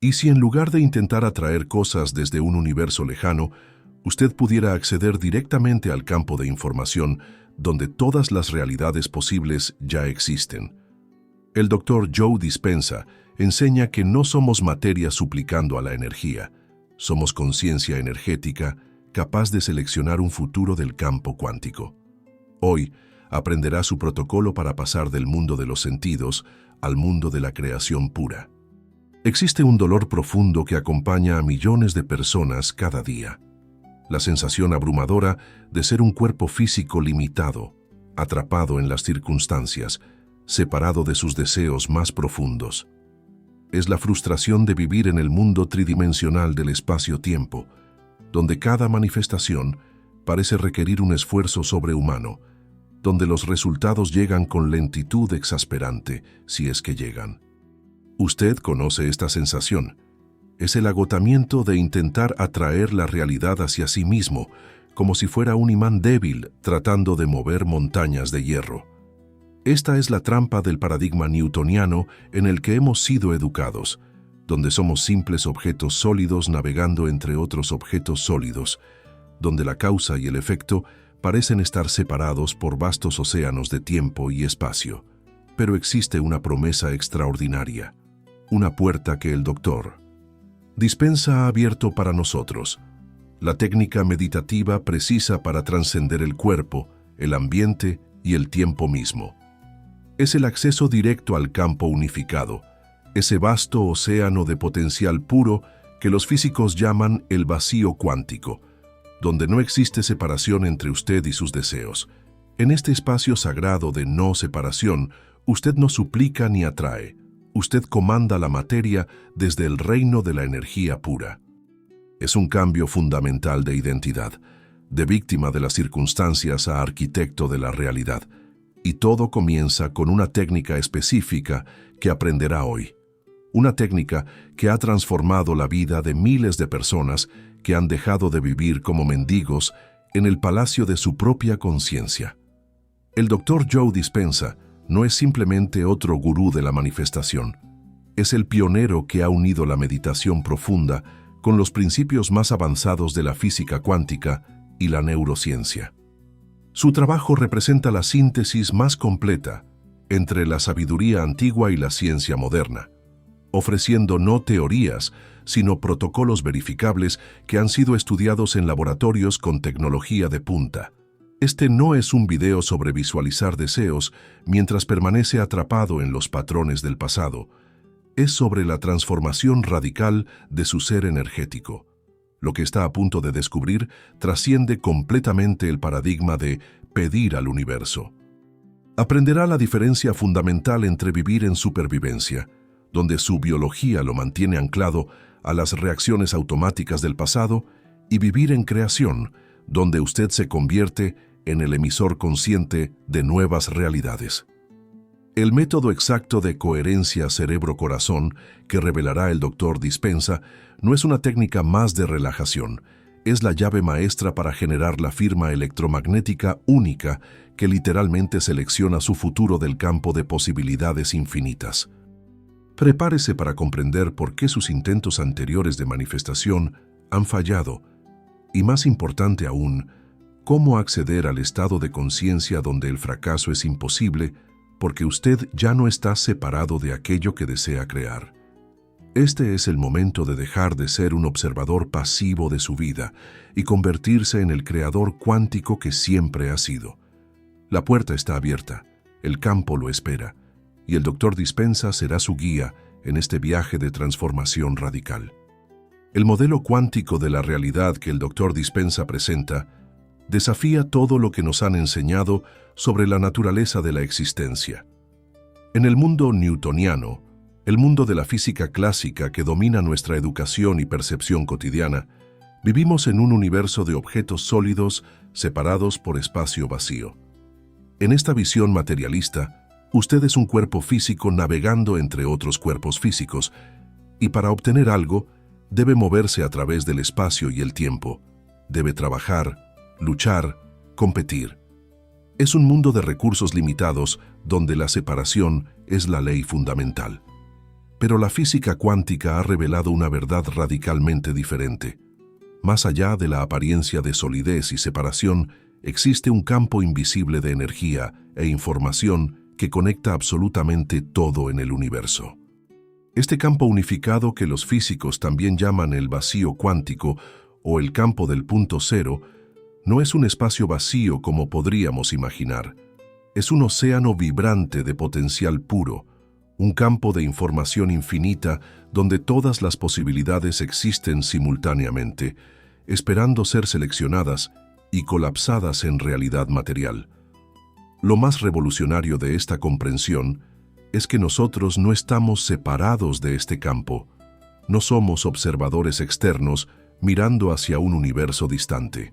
Y si en lugar de intentar atraer cosas desde un universo lejano, usted pudiera acceder directamente al campo de información donde todas las realidades posibles ya existen. El Dr. Joe Dispenza enseña que no somos materia suplicando a la energía, somos conciencia energética capaz de seleccionar un futuro del campo cuántico. Hoy aprenderá su protocolo para pasar del mundo de los sentidos al mundo de la creación pura. Existe un dolor profundo que acompaña a millones de personas cada día. La sensación abrumadora de ser un cuerpo físico limitado, atrapado en las circunstancias, separado de sus deseos más profundos. Es la frustración de vivir en el mundo tridimensional del espacio-tiempo, donde cada manifestación parece requerir un esfuerzo sobrehumano, donde los resultados llegan con lentitud exasperante, si es que llegan. Usted conoce esta sensación. Es el agotamiento de intentar atraer la realidad hacia sí mismo, como si fuera un imán débil tratando de mover montañas de hierro. Esta es la trampa del paradigma newtoniano en el que hemos sido educados, donde somos simples objetos sólidos navegando entre otros objetos sólidos, donde la causa y el efecto parecen estar separados por vastos océanos de tiempo y espacio. Pero existe una promesa extraordinaria, una puerta que el Dr. Dispenza ha abierto para nosotros, la técnica meditativa precisa para trascender el cuerpo, el ambiente y el tiempo mismo. Es el acceso directo al campo unificado, ese vasto océano de potencial puro que los físicos llaman el vacío cuántico, donde no existe separación entre usted y sus deseos. En este espacio sagrado de no separación, usted no suplica ni atrae, usted comanda la materia desde el reino de la energía pura. Es un cambio fundamental de identidad, de víctima de las circunstancias a arquitecto de la realidad, y todo comienza con una técnica específica que aprenderá hoy. Una técnica que ha transformado la vida de miles de personas que han dejado de vivir como mendigos en el palacio de su propia conciencia. El Dr. Joe Dispenza no es simplemente otro gurú de la manifestación. Es el pionero que ha unido la meditación profunda con los principios más avanzados de la física cuántica y la neurociencia. Su trabajo representa la síntesis más completa entre la sabiduría antigua y la ciencia moderna, ofreciendo no teorías, sino protocolos verificables que han sido estudiados en laboratorios con tecnología de punta. Este no es un video sobre visualizar deseos mientras permanece atrapado en los patrones del pasado. Es sobre la transformación radical de su ser energético. Lo que está a punto de descubrir trasciende completamente el paradigma de pedir al universo. Aprenderá la diferencia fundamental entre vivir en supervivencia, donde su biología lo mantiene anclado a las reacciones automáticas del pasado, y vivir en creación, donde usted se convierte en el emisor consciente de nuevas realidades. El método exacto de coherencia cerebro-corazón que revelará el Dr. Dispenza no es una técnica más de relajación, es la llave maestra para generar la firma electromagnética única que literalmente selecciona su futuro del campo de posibilidades infinitas. Prepárese para comprender por qué sus intentos anteriores de manifestación han fallado, y más importante aún, cómo acceder al estado de conciencia donde el fracaso es imposible porque usted ya no está separado de aquello que desea crear. Este es el momento de dejar de ser un observador pasivo de su vida y convertirse en el creador cuántico que siempre ha sido. La puerta está abierta, el campo lo espera, y el Dr. Dispenza será su guía en este viaje de transformación radical. El modelo cuántico de la realidad que el Dr. Dispenza presenta desafía todo lo que nos han enseñado sobre la naturaleza de la existencia. En el mundo newtoniano, el mundo de la física clásica que domina nuestra educación y percepción cotidiana, vivimos en un universo de objetos sólidos separados por espacio vacío. En esta visión materialista, usted es un cuerpo físico navegando entre otros cuerpos físicos, y para obtener algo, debe moverse a través del espacio y el tiempo, debe trabajar, luchar, competir. Es un mundo de recursos limitados donde la separación es la ley fundamental. Pero la física cuántica ha revelado una verdad radicalmente diferente. Más allá de la apariencia de solidez y separación, existe un campo invisible de energía e información que conecta absolutamente todo en el universo. Este campo unificado, que los físicos también llaman el vacío cuántico o el campo del punto cero, no es un espacio vacío como podríamos imaginar. Es un océano vibrante de potencial puro, un campo de información infinita donde todas las posibilidades existen simultáneamente, esperando ser seleccionadas y colapsadas en realidad material. Lo más revolucionario de esta comprensión es que nosotros no estamos separados de este campo. No somos observadores externos mirando hacia un universo distante.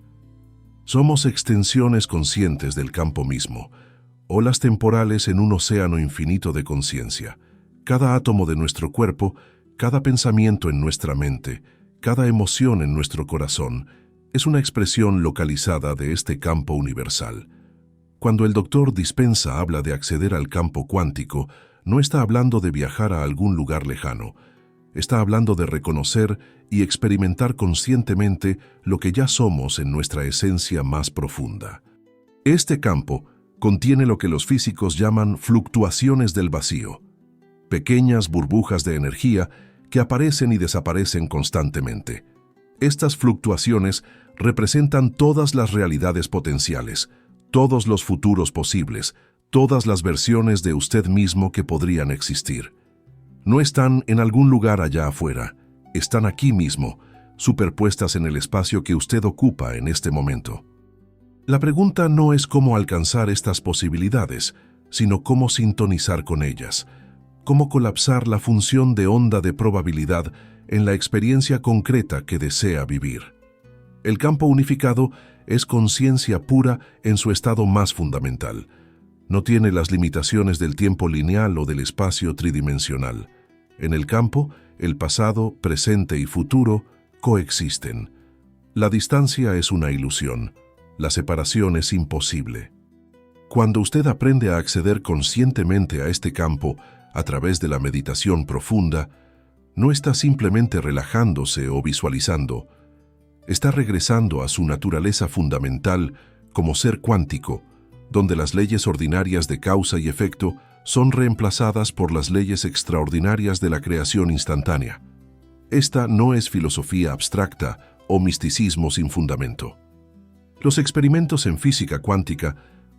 Somos extensiones conscientes del campo mismo, olas temporales en un océano infinito de conciencia. Cada átomo de nuestro cuerpo, cada pensamiento en nuestra mente, cada emoción en nuestro corazón, es una expresión localizada de este campo universal. Cuando el doctor Dispenza habla de acceder al campo cuántico, no está hablando de viajar a algún lugar lejano. Está hablando de reconocer y experimentar conscientemente lo que ya somos en nuestra esencia más profunda. Este campo contiene lo que los físicos llaman fluctuaciones del vacío, pequeñas burbujas de energía que aparecen y desaparecen constantemente. Estas fluctuaciones representan todas las realidades potenciales, todos los futuros posibles, todas las versiones de usted mismo que podrían existir. No están en algún lugar allá afuera, están aquí mismo, superpuestas en el espacio que usted ocupa en este momento. La pregunta no es cómo alcanzar estas posibilidades, sino cómo sintonizar con ellas, cómo colapsar la función de onda de probabilidad en la experiencia concreta que desea vivir. El campo unificado es conciencia pura en su estado más fundamental. No tiene las limitaciones del tiempo lineal o del espacio tridimensional. En el campo, el pasado, presente y futuro coexisten. La distancia es una ilusión. La separación es imposible. Cuando usted aprende a acceder conscientemente a este campo a través de la meditación profunda, no está simplemente relajándose o visualizando, está regresando a su naturaleza fundamental como ser cuántico, donde las leyes ordinarias de causa y efecto son reemplazadas por las leyes extraordinarias de la creación instantánea. Esta no es filosofía abstracta o misticismo sin fundamento. Los experimentos en física cuántica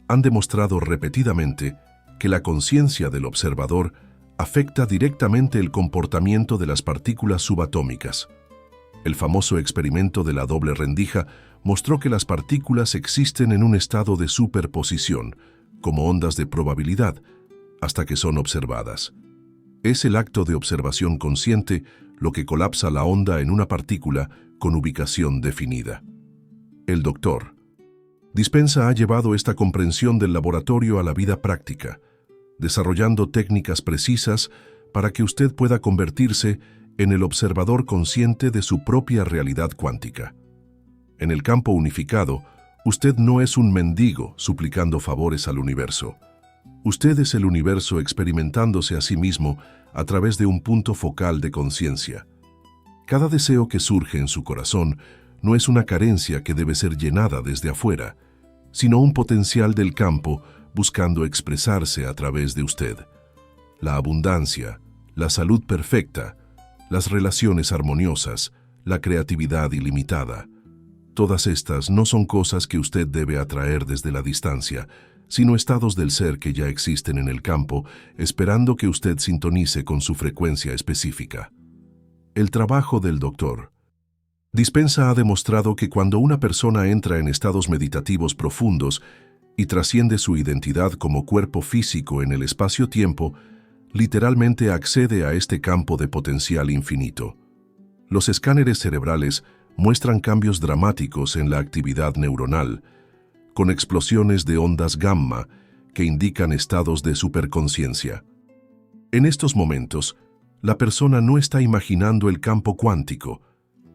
han demostrado repetidamente que la conciencia del observador afecta directamente el comportamiento de las partículas subatómicas. El famoso experimento de la doble rendija mostró que las partículas existen en un estado de superposición, como ondas de probabilidad, hasta que son observadas. Es el acto de observación consciente lo que colapsa la onda en una partícula con ubicación definida. El doctor Dispenza ha llevado esta comprensión del laboratorio a la vida práctica, desarrollando técnicas precisas para que usted pueda convertirse en el observador consciente de su propia realidad cuántica. En el campo unificado, usted no es un mendigo suplicando favores al universo. Usted es el universo experimentándose a sí mismo a través de un punto focal de conciencia. Cada deseo que surge en su corazón no es una carencia que debe ser llenada desde afuera, sino un potencial del campo buscando expresarse a través de usted. La abundancia, la salud perfecta, las relaciones armoniosas, la creatividad ilimitada. Todas estas no son cosas que usted debe atraer desde la distancia, sino estados del ser que ya existen en el campo, esperando que usted sintonice con su frecuencia específica. El trabajo del doctor Dispenza ha demostrado que cuando una persona entra en estados meditativos profundos y trasciende su identidad como cuerpo físico en el espacio-tiempo, literalmente accede a este campo de potencial infinito. Los escáneres cerebrales muestran cambios dramáticos en la actividad neuronal, con explosiones de ondas gamma que indican estados de superconciencia. En estos momentos, la persona no está imaginando el campo cuántico,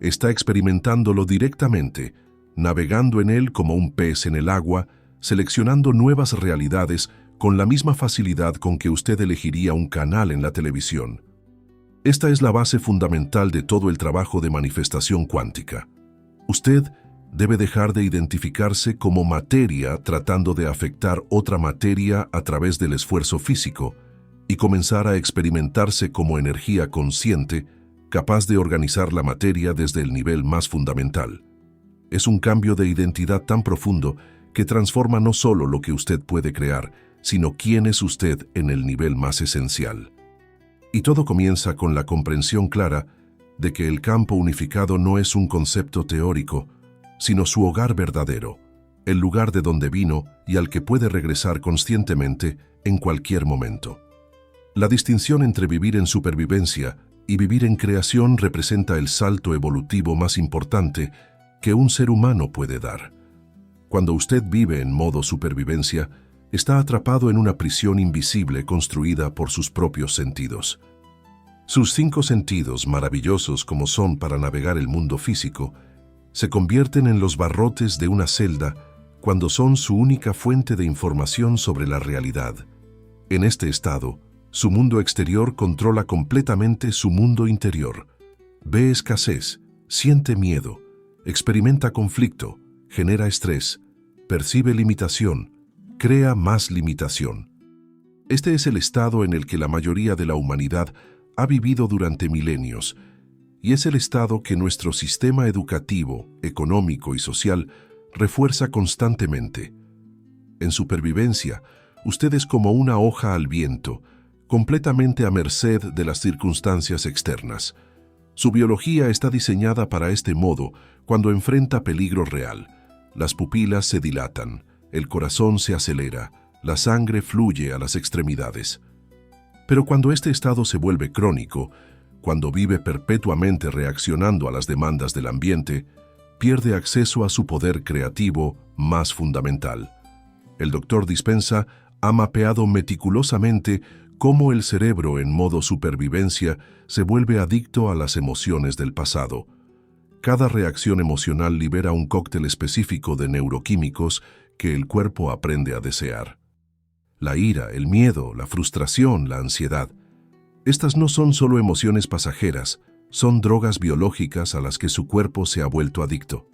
está experimentándolo directamente, navegando en él como un pez en el agua, seleccionando nuevas realidades con la misma facilidad con que usted elegiría un canal en la televisión. Esta es la base fundamental de todo el trabajo de manifestación cuántica. Usted debe dejar de identificarse como materia tratando de afectar otra materia a través del esfuerzo físico y comenzar a experimentarse como energía consciente, capaz de organizar la materia desde el nivel más fundamental. Es un cambio de identidad tan profundo que transforma no solo lo que usted puede crear, sino quién es usted en el nivel más esencial. Y todo comienza con la comprensión clara de que el campo unificado no es un concepto teórico, sino su hogar verdadero, el lugar de donde vino y al que puede regresar conscientemente en cualquier momento. La distinción entre vivir en supervivencia y vivir en creación representa el salto evolutivo más importante que un ser humano puede dar. Cuando usted vive en modo supervivencia, está atrapado en una prisión invisible construida por sus propios sentidos. Sus 5 sentidos, maravillosos como son para navegar el mundo físico, se convierten en los barrotes de una celda cuando son su única fuente de información sobre la realidad. En este estado, su mundo exterior controla completamente su mundo interior. Ve escasez, siente miedo, experimenta conflicto, genera estrés, percibe limitación, crea más limitación. Este es el estado en el que la mayoría de la humanidad ha vivido durante milenios, y es el estado que nuestro sistema educativo, económico y social refuerza constantemente. En supervivencia, usted es como una hoja al viento, completamente a merced de las circunstancias externas. Su biología está diseñada para este modo cuando enfrenta peligro real. Las pupilas se dilatan, el corazón se acelera, la sangre fluye a las extremidades. Pero cuando este estado se vuelve crónico, cuando vive perpetuamente reaccionando a las demandas del ambiente, pierde acceso a su poder creativo más fundamental. El Dr. Dispenza ha mapeado meticulosamente cómo el cerebro en modo supervivencia se vuelve adicto a las emociones del pasado. Cada reacción emocional libera un cóctel específico de neuroquímicos que el cuerpo aprende a desear. La ira, el miedo, la frustración, la ansiedad. Estas no son solo emociones pasajeras, son drogas biológicas a las que su cuerpo se ha vuelto adicto.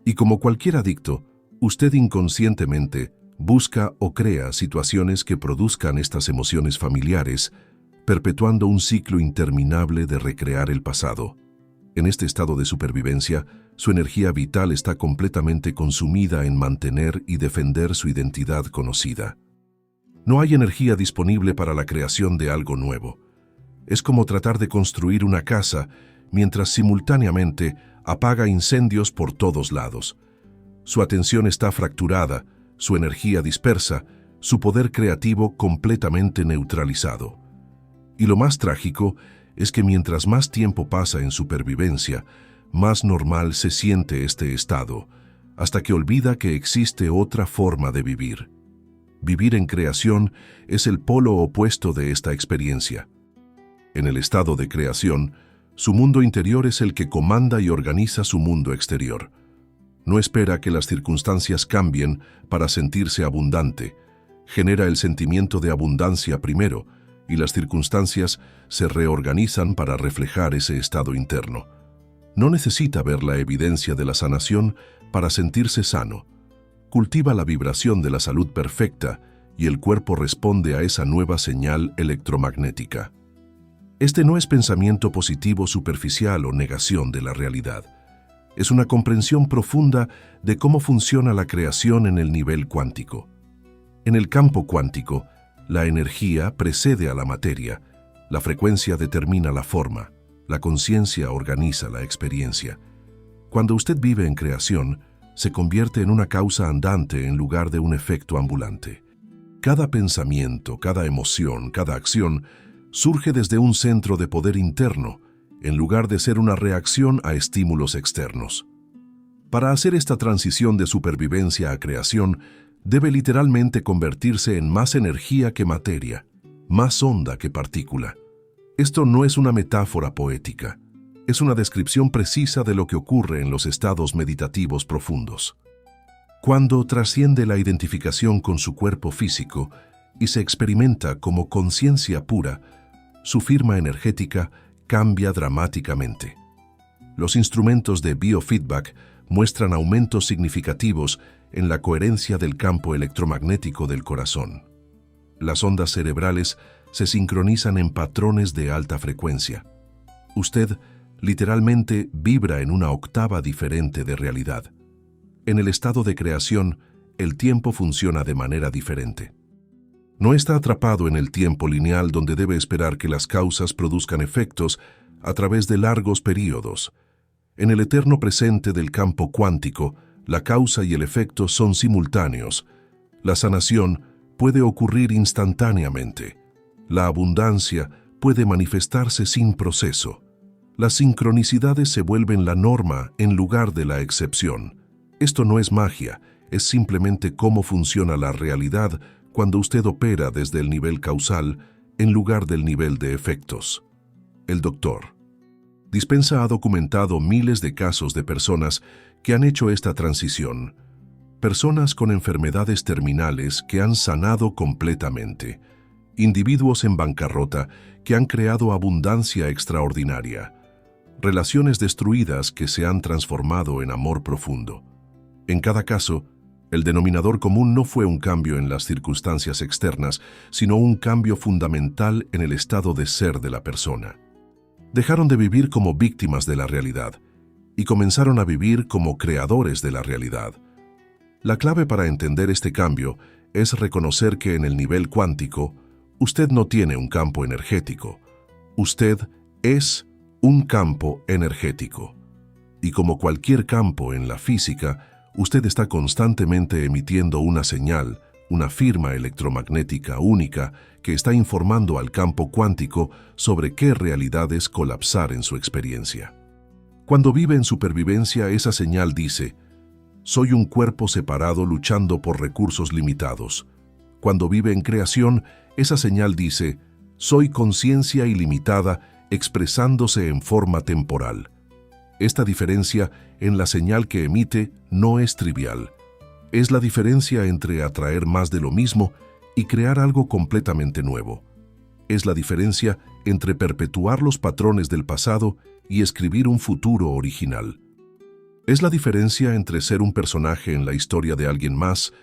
Y como cualquier adicto, usted inconscientemente busca o crea situaciones que produzcan estas emociones familiares, perpetuando un ciclo interminable de recrear el pasado. En este estado de supervivencia, su energía vital está completamente consumida en mantener y defender su identidad conocida. No hay energía disponible para la creación de algo nuevo. Es como tratar de construir una casa mientras simultáneamente apaga incendios por todos lados. Su atención está fracturada, su energía dispersa, su poder creativo completamente neutralizado. Y lo más trágico es que mientras más tiempo pasa en supervivencia, más normal se siente este estado, hasta que olvida que existe otra forma de vivir. Vivir en creación es el polo opuesto de esta experiencia. En el estado de creación, su mundo interior es el que comanda y organiza su mundo exterior. No espera que las circunstancias cambien para sentirse abundante. Genera el sentimiento de abundancia primero, y las circunstancias se reorganizan para reflejar ese estado interno. No necesita ver la evidencia de la sanación para sentirse sano. Cultiva la vibración de la salud perfecta y el cuerpo responde a esa nueva señal electromagnética. Este no es pensamiento positivo superficial o negación de la realidad. Es una comprensión profunda de cómo funciona la creación en el nivel cuántico. En el campo cuántico, la energía precede a la materia, la frecuencia determina la forma, la conciencia organiza la experiencia. Cuando usted vive en creación, se convierte en una causa andante en lugar de un efecto ambulante. Cada pensamiento, cada emoción, cada acción surge desde un centro de poder interno, en lugar de ser una reacción a estímulos externos. Para hacer esta transición de supervivencia a creación, debe literalmente convertirse en más energía que materia, más onda que partícula. Esto no es una metáfora poética, es una descripción precisa de lo que ocurre en los estados meditativos profundos. Cuando trasciende la identificación con su cuerpo físico y se experimenta como conciencia pura, su firma energética cambia dramáticamente. Los instrumentos de biofeedback muestran aumentos significativos en la coherencia del campo electromagnético del corazón. Las ondas cerebrales se sincronizan en patrones de alta frecuencia. Usted literalmente vibra en una octava diferente de realidad. En el estado de creación, el tiempo funciona de manera diferente. No está atrapado en el tiempo lineal donde debe esperar que las causas produzcan efectos a través de largos períodos. En el eterno presente del campo cuántico, la causa y el efecto son simultáneos. La sanación puede ocurrir instantáneamente. La abundancia puede manifestarse sin proceso. Las sincronicidades se vuelven la norma en lugar de la excepción. Esto no es magia, es simplemente cómo funciona la realidad cuando usted opera desde el nivel causal en lugar del nivel de efectos. El Dr. Dispenza ha documentado miles de casos de personas que han hecho esta transición. Personas con enfermedades terminales que han sanado completamente. Individuos en bancarrota que han creado abundancia extraordinaria. Relaciones destruidas que se han transformado en amor profundo. En cada caso, el denominador común no fue un cambio en las circunstancias externas, sino un cambio fundamental en el estado de ser de la persona. Dejaron de vivir como víctimas de la realidad y comenzaron a vivir como creadores de la realidad. La clave para entender este cambio es reconocer que en el nivel cuántico, usted no tiene un campo energético. Usted es un campo energético. Y como cualquier campo en la física, usted está constantemente emitiendo una señal, una firma electromagnética única que está informando al campo cuántico sobre qué realidades colapsar en su experiencia. Cuando vive en supervivencia, esa señal dice: soy un cuerpo separado luchando por recursos limitados. Cuando vive en creación, esa señal dice: soy conciencia ilimitada expresándose en forma temporal. Esta diferencia en la señal que emite no es trivial. Es la diferencia entre atraer más de lo mismo y crear algo completamente nuevo. Es la diferencia entre perpetuar los patrones del pasado y escribir un futuro original. Es la diferencia entre ser un personaje en la historia de alguien más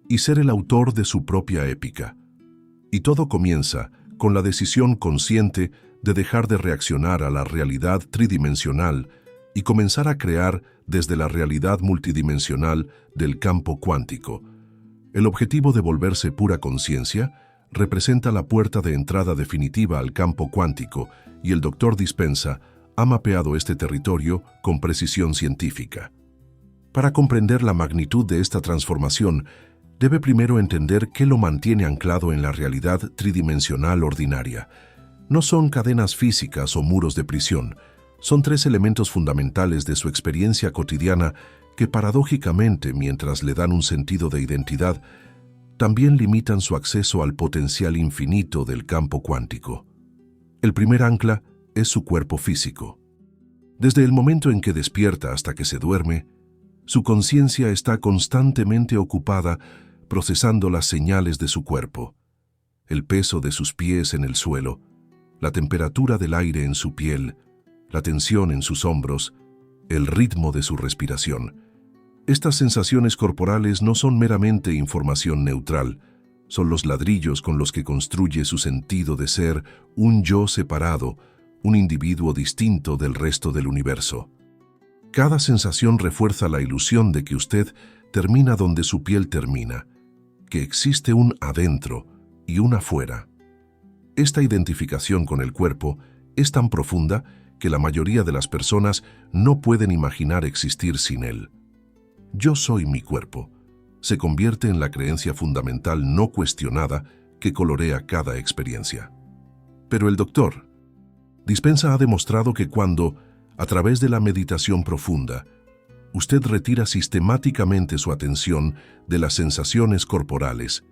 y ser el autor de su propia épica. Y todo comienza con la decisión consciente de dejar de reaccionar a la realidad tridimensional y comenzar a crear desde la realidad multidimensional del campo cuántico. El objetivo de volverse pura conciencia representa la puerta de entrada definitiva al campo cuántico y el Dr. Dispenza ha mapeado este territorio con precisión científica. Para comprender la magnitud de esta transformación, debe primero entender qué lo mantiene anclado en la realidad tridimensional ordinaria. No son cadenas físicas o muros de prisión, son tres elementos fundamentales de su experiencia cotidiana que paradójicamente, mientras le dan un sentido de identidad, también limitan su acceso al potencial infinito del campo cuántico. El primer ancla es su cuerpo físico. Desde el momento en que despierta hasta que se duerme, su conciencia está constantemente ocupada procesando las señales de su cuerpo, el peso de sus pies en el suelo, la temperatura del aire en su piel, la tensión en sus hombros, el ritmo de su respiración. Estas sensaciones corporales no son meramente información neutral, son los ladrillos con los que construye su sentido de ser un yo separado, un individuo distinto del resto del universo. Cada sensación refuerza la ilusión de que usted termina donde su piel termina, que existe un adentro y un afuera. Esta identificación con el cuerpo es tan profunda que la mayoría de las personas no pueden imaginar existir sin él. Yo soy mi cuerpo. Se convierte en la creencia fundamental no cuestionada que colorea cada experiencia. Pero el Dr. Dispenza ha demostrado que cuando, a través de la meditación profunda, usted retira sistemáticamente su atención de las sensaciones corporales,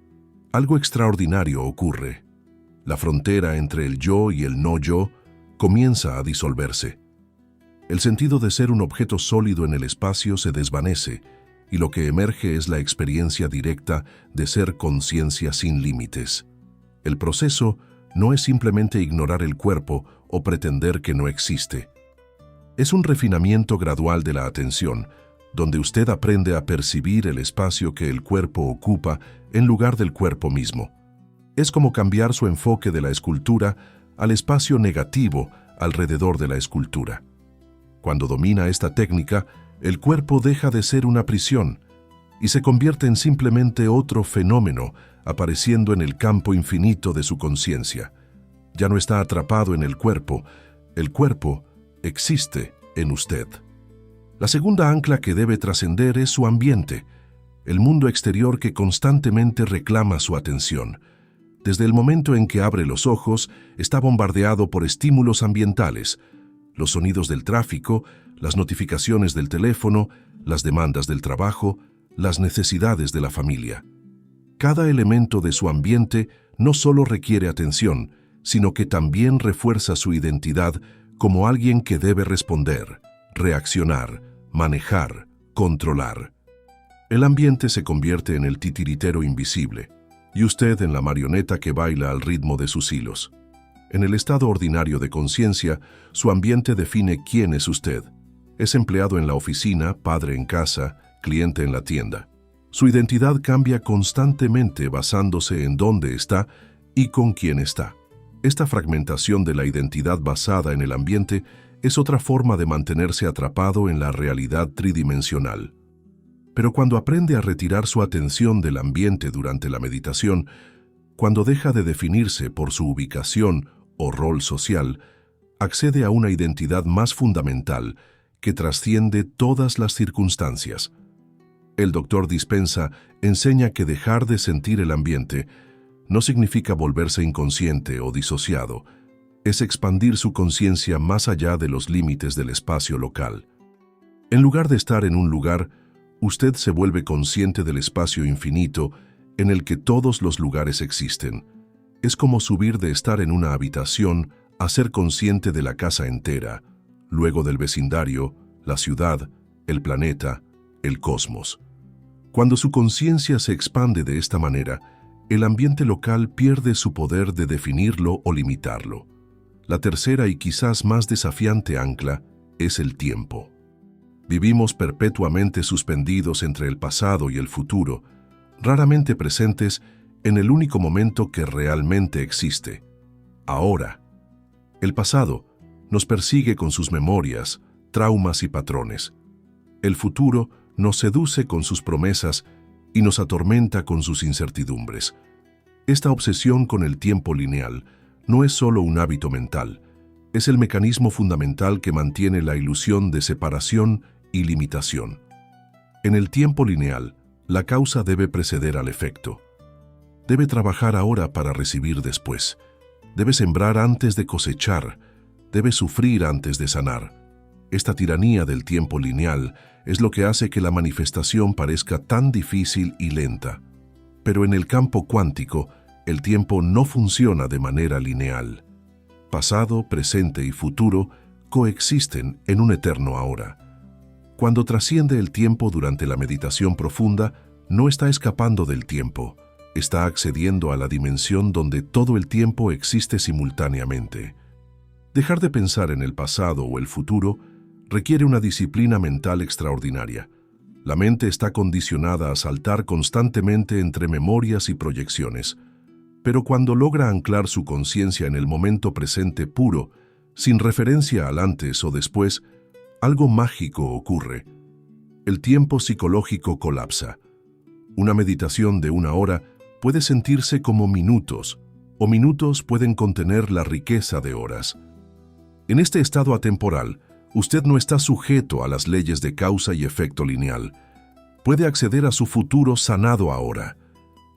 algo extraordinario ocurre. La frontera entre el yo y el no yo comienza a disolverse. El sentido de ser un objeto sólido en el espacio se desvanece y lo que emerge es la experiencia directa de ser conciencia sin límites. El proceso no es simplemente ignorar el cuerpo o pretender que no existe. Es un refinamiento gradual de la atención, donde usted aprende a percibir el espacio que el cuerpo ocupa en lugar del cuerpo mismo. Es como cambiar su enfoque de la escultura al espacio negativo alrededor de la escultura. Cuando domina esta técnica, el cuerpo deja de ser una prisión y se convierte en simplemente otro fenómeno apareciendo en el campo infinito de su conciencia. Ya no está atrapado en el cuerpo existe en usted. La segunda ancla que debe trascender es su ambiente, el mundo exterior que constantemente reclama su atención. Desde el momento en que abre los ojos, está bombardeado por estímulos ambientales, los sonidos del tráfico, las notificaciones del teléfono, las demandas del trabajo, las necesidades de la familia. Cada elemento de su ambiente no solo requiere atención, sino que también refuerza su identidad como alguien que debe responder, reaccionar, manejar, controlar. El ambiente se convierte en el titiritero invisible, y usted en la marioneta que baila al ritmo de sus hilos. En el estado ordinario de conciencia, su ambiente define quién es usted. Es empleado en la oficina, padre en casa, cliente en la tienda. Su identidad cambia constantemente basándose en dónde está y con quién está. Esta fragmentación de la identidad basada en el ambiente es otra forma de mantenerse atrapado en la realidad tridimensional. Pero cuando aprende a retirar su atención del ambiente durante la meditación, cuando deja de definirse por su ubicación o rol social, accede a una identidad más fundamental que trasciende todas las circunstancias. El Dr. Dispenza enseña que dejar de sentir el ambiente no significa volverse inconsciente o disociado, es expandir su conciencia más allá de los límites del espacio local. En lugar de estar en un lugar, usted se vuelve consciente del espacio infinito en el que todos los lugares existen. Es como subir de estar en una habitación a ser consciente de la casa entera, luego del vecindario, la ciudad, el planeta, el cosmos. Cuando su conciencia se expande de esta manera, el ambiente local pierde su poder de definirlo o limitarlo. La tercera y quizás más desafiante ancla es el tiempo. Vivimos perpetuamente suspendidos entre el pasado y el futuro, raramente presentes en el único momento que realmente existe, ahora. El pasado nos persigue con sus memorias, traumas y patrones. El futuro nos seduce con sus promesas y nos atormenta con sus incertidumbres. Esta obsesión con el tiempo lineal no es solo un hábito mental, es el mecanismo fundamental que mantiene la ilusión de separación y limitación. En el tiempo lineal, la causa debe preceder al efecto. Debe trabajar ahora para recibir después. Debe sembrar antes de cosechar. Debe sufrir antes de sanar. Esta tiranía del tiempo lineal es lo que hace que la manifestación parezca tan difícil y lenta. Pero en el campo cuántico, el tiempo no funciona de manera lineal. Pasado, presente y futuro coexisten en un eterno ahora. Cuando trasciende el tiempo durante la meditación profunda, no está escapando del tiempo, está accediendo a la dimensión donde todo el tiempo existe simultáneamente. Dejar de pensar en el pasado o el futuro requiere una disciplina mental extraordinaria. La mente está condicionada a saltar constantemente entre memorias y proyecciones, pero cuando logra anclar su conciencia en el momento presente puro, sin referencia al antes o después, algo mágico ocurre. El tiempo psicológico colapsa. Una meditación de 1 hora puede sentirse como minutos, o minutos pueden contener la riqueza de horas. En este estado atemporal, usted no está sujeto a las leyes de causa y efecto lineal. Puede acceder a su futuro sanado ahora.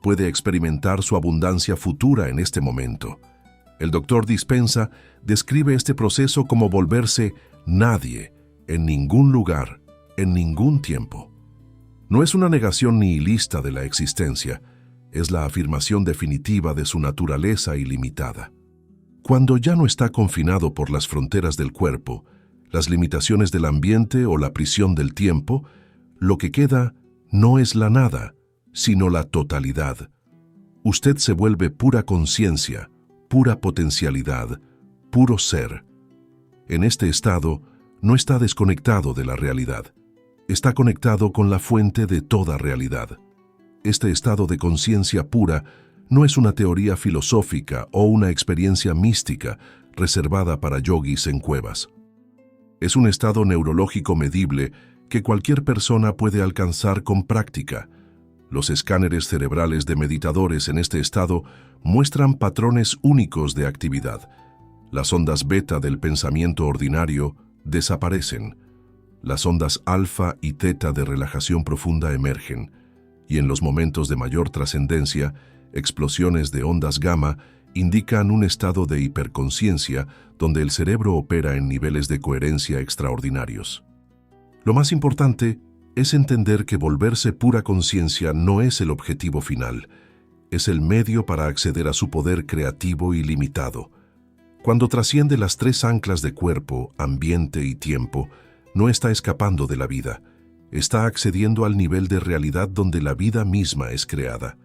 Puede experimentar su abundancia futura en este momento. El Dr. Dispenza describe este proceso como volverse nadie, en ningún lugar, en ningún tiempo. No es una negación nihilista de la existencia, es la afirmación definitiva de su naturaleza ilimitada. Cuando ya no está confinado por las fronteras del cuerpo, las limitaciones del ambiente o la prisión del tiempo, lo que queda no es la nada, sino la totalidad. Usted se vuelve pura conciencia, pura potencialidad, puro ser. En este estado, no está desconectado de la realidad. Está conectado con la fuente de toda realidad. Este estado de conciencia pura no es una teoría filosófica o una experiencia mística reservada para yogis en cuevas. Es un estado neurológico medible que cualquier persona puede alcanzar con práctica. Los escáneres cerebrales de meditadores en este estado muestran patrones únicos de actividad. Las ondas beta del pensamiento ordinario desaparecen. Las ondas alfa y teta de relajación profunda emergen, y en los momentos de mayor trascendencia, explosiones de ondas gamma indican un estado de hiperconciencia donde el cerebro opera en niveles de coherencia extraordinarios. Lo más importante es entender que volverse pura conciencia no es el objetivo final, es el medio para acceder a su poder creativo ilimitado. Cuando trasciende las tres anclas de cuerpo, ambiente y tiempo, no está escapando de la vida, está accediendo al nivel de realidad donde la vida misma es creada.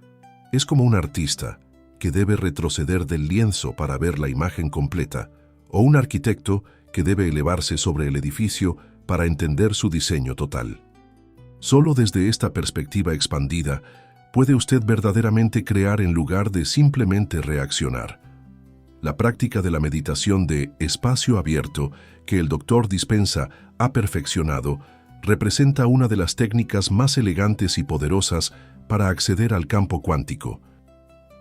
Es como un artista que debe retroceder del lienzo para ver la imagen completa, o un arquitecto que debe elevarse sobre el edificio para entender su diseño total. Solo desde esta perspectiva expandida puede usted verdaderamente crear en lugar de simplemente reaccionar. La práctica de la meditación de espacio abierto que el Dr. Dispenza ha perfeccionado representa una de las técnicas más elegantes y poderosas para acceder al campo cuántico.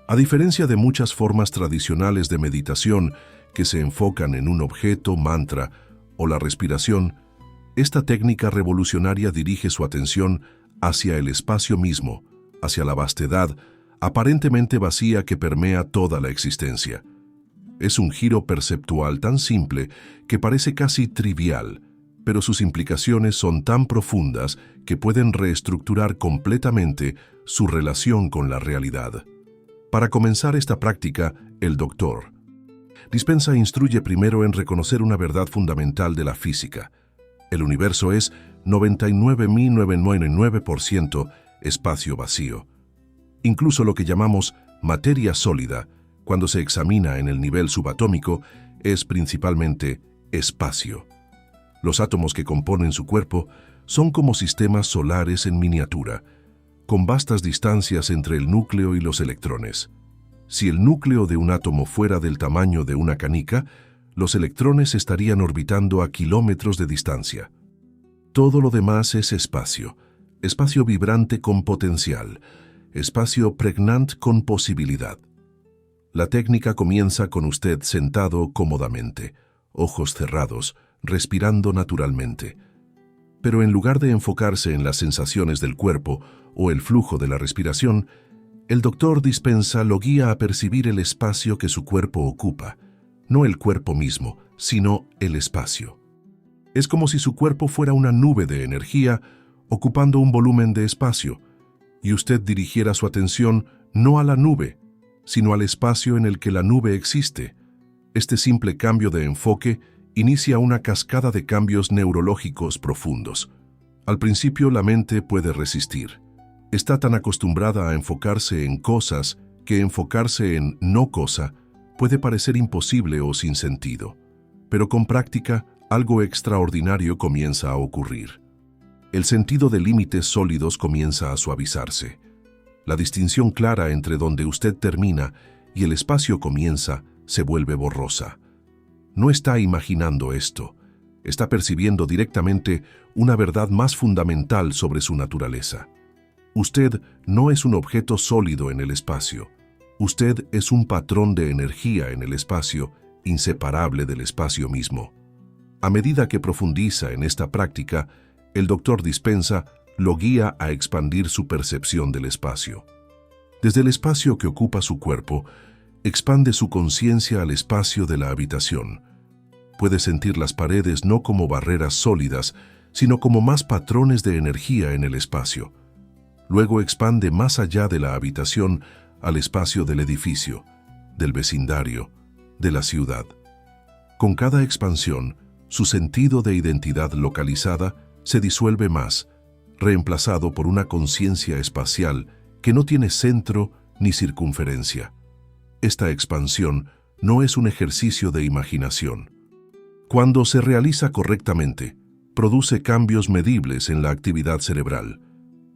A diferencia de muchas formas tradicionales de meditación que se enfocan en un objeto, mantra o la respiración, esta técnica revolucionaria dirige su atención hacia el espacio mismo, hacia la vastedad aparentemente vacía que permea toda la existencia. Es un giro perceptual tan simple que parece casi trivial, pero sus implicaciones son tan profundas que pueden reestructurar completamente su relación con la realidad. Para comenzar esta práctica, el Dr. Dispenza instruye primero en reconocer una verdad fundamental de la física. El universo es 99.999% espacio vacío. Incluso lo que llamamos materia sólida, cuando se examina en el nivel subatómico, es principalmente espacio. Los átomos que componen su cuerpo son como sistemas solares en miniatura, con vastas distancias entre el núcleo y los electrones. Si el núcleo de un átomo fuera del tamaño de una canica, los electrones estarían orbitando a kilómetros de distancia. Todo lo demás es espacio, espacio vibrante con potencial, espacio pregnante con posibilidad. La técnica comienza con usted sentado cómodamente, ojos cerrados, respirando naturalmente. Pero en lugar de enfocarse en las sensaciones del cuerpo o el flujo de la respiración, el Dr. Dispenza lo guía a percibir el espacio que su cuerpo ocupa, no el cuerpo mismo, sino el espacio. Es como si su cuerpo fuera una nube de energía ocupando un volumen de espacio, y usted dirigiera su atención no a la nube, sino al espacio en el que la nube existe. Este simple cambio de enfoque inicia una cascada de cambios neurológicos profundos. Al principio la mente puede resistir. Está tan acostumbrada a enfocarse en cosas que enfocarse en no cosa puede parecer imposible o sin sentido. Pero con práctica, algo extraordinario comienza a ocurrir. El sentido de límites sólidos comienza a suavizarse. La distinción clara entre donde usted termina y el espacio comienza se vuelve borrosa. No está imaginando esto, está percibiendo directamente una verdad más fundamental sobre su naturaleza. Usted no es un objeto sólido en el espacio. Usted es un patrón de energía en el espacio, inseparable del espacio mismo. A medida que profundiza en esta práctica, el Dr. Dispenza lo guía a expandir su percepción del espacio. Desde el espacio que ocupa su cuerpo, expande su conciencia al espacio de la habitación. Puede sentir las paredes no como barreras sólidas, sino como más patrones de energía en el espacio. Luego expande más allá de la habitación al espacio del edificio, del vecindario, de la ciudad. Con cada expansión, su sentido de identidad localizada se disuelve más, reemplazado por una conciencia espacial que no tiene centro ni circunferencia. Esta expansión no es un ejercicio de imaginación. Cuando se realiza correctamente, produce cambios medibles en la actividad cerebral.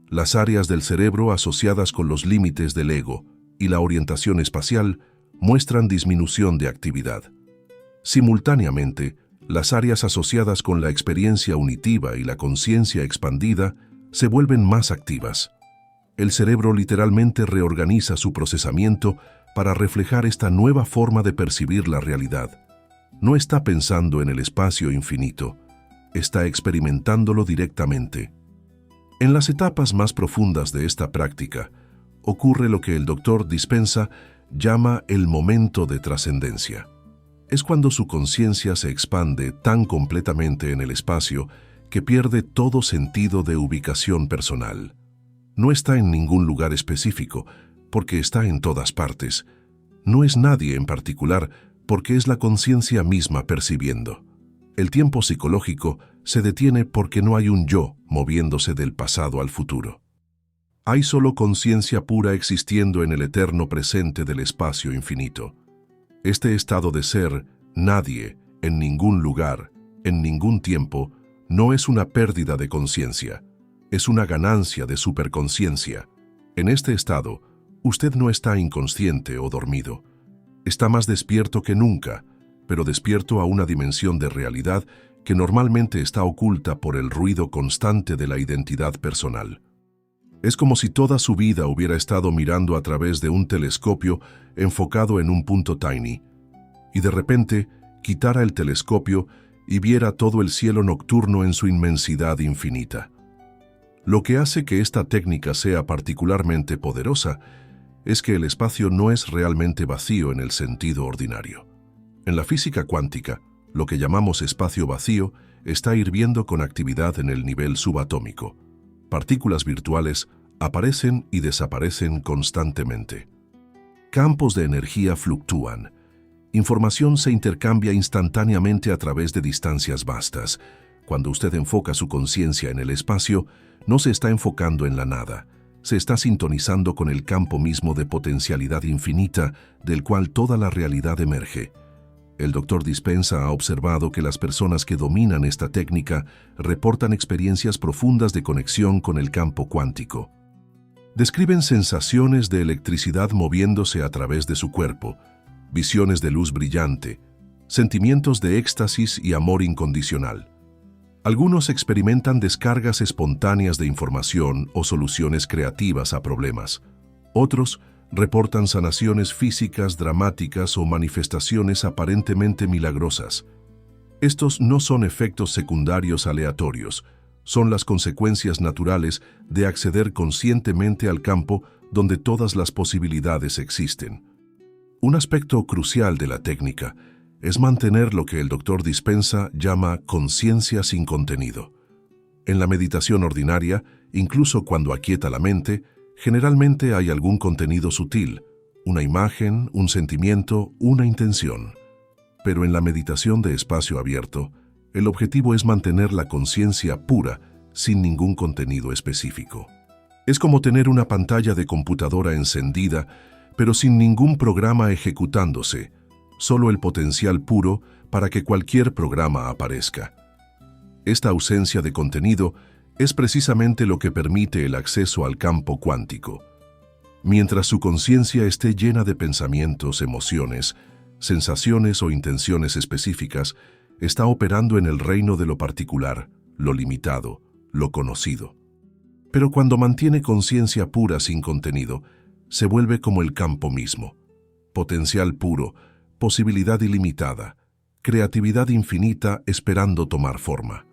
Las áreas del cerebro asociadas con los límites del ego y la orientación espacial muestran disminución de actividad. Simultáneamente, las áreas asociadas con la experiencia unitiva y la conciencia expandida se vuelven más activas. El cerebro literalmente reorganiza su procesamiento para reflejar esta nueva forma de percibir la realidad. No está pensando en el espacio infinito, está experimentándolo directamente. En las etapas más profundas de esta práctica, ocurre lo que el Dr. Dispenza llama el momento de trascendencia. Es cuando su conciencia se expande tan completamente en el espacio que pierde todo sentido de ubicación personal. No está en ningún lugar específico, porque está en todas partes. No es nadie en particular, porque es la conciencia misma percibiendo. El tiempo psicológico se detiene porque no hay un yo moviéndose del pasado al futuro. Hay solo conciencia pura existiendo en el eterno presente del espacio infinito. Este estado de ser, nadie, en ningún lugar, en ningún tiempo, no es una pérdida de conciencia, es una ganancia de superconciencia. En este estado, usted no está inconsciente o dormido. Está más despierto que nunca, pero despierto a una dimensión de realidad que normalmente está oculta por el ruido constante de la identidad personal. Es como si toda su vida hubiera estado mirando a través de un telescopio enfocado en un punto tiny, y de repente quitara el telescopio y viera todo el cielo nocturno en su inmensidad infinita. Lo que hace que esta técnica sea particularmente poderosa es que el espacio no es realmente vacío en el sentido ordinario. En la física cuántica, lo que llamamos espacio vacío está hirviendo con actividad en el nivel subatómico. Partículas virtuales aparecen y desaparecen constantemente. Campos de energía fluctúan. Información se intercambia instantáneamente a través de distancias vastas. Cuando usted enfoca su conciencia en el espacio, no se está enfocando en la nada. Se está sintonizando con el campo mismo de potencialidad infinita del cual toda la realidad emerge. El Dr. Dispenza ha observado que las personas que dominan esta técnica reportan experiencias profundas de conexión con el campo cuántico. Describen sensaciones de electricidad moviéndose a través de su cuerpo, visiones de luz brillante, sentimientos de éxtasis y amor incondicional. Algunos experimentan descargas espontáneas de información o soluciones creativas a problemas. Otros reportan sanaciones físicas dramáticas o manifestaciones aparentemente milagrosas. Estos no son efectos secundarios aleatorios, son las consecuencias naturales de acceder conscientemente al campo donde todas las posibilidades existen. Un aspecto crucial de la técnica es mantener lo que el Dr. Dispenza llama conciencia sin contenido. En la meditación ordinaria, incluso cuando aquieta la mente, generalmente hay algún contenido sutil, una imagen, un sentimiento, una intención. Pero en la meditación de espacio abierto, el objetivo es mantener la conciencia pura, sin ningún contenido específico. Es como tener una pantalla de computadora encendida, pero sin ningún programa ejecutándose, solo el potencial puro para que cualquier programa aparezca. Esta ausencia de contenido es precisamente lo que permite el acceso al campo cuántico. Mientras su conciencia esté llena de pensamientos, emociones, sensaciones o intenciones específicas, está operando en el reino de lo particular, lo limitado, lo conocido. Pero cuando mantiene conciencia pura sin contenido, se vuelve como el campo mismo. Potencial puro, posibilidad ilimitada, creatividad infinita esperando tomar forma.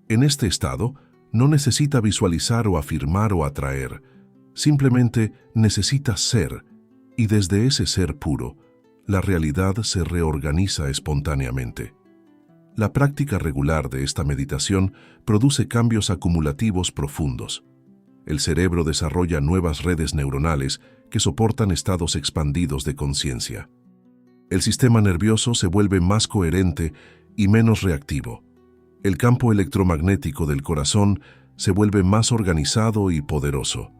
En este estado, no necesita visualizar o afirmar o atraer, simplemente necesita ser, y desde ese ser puro, la realidad se reorganiza espontáneamente. La práctica regular de esta meditación produce cambios acumulativos profundos. El cerebro desarrolla nuevas redes neuronales que soportan estados expandidos de conciencia. El sistema nervioso se vuelve más coherente y menos reactivo. El campo electromagnético del corazón se vuelve más organizado y poderoso.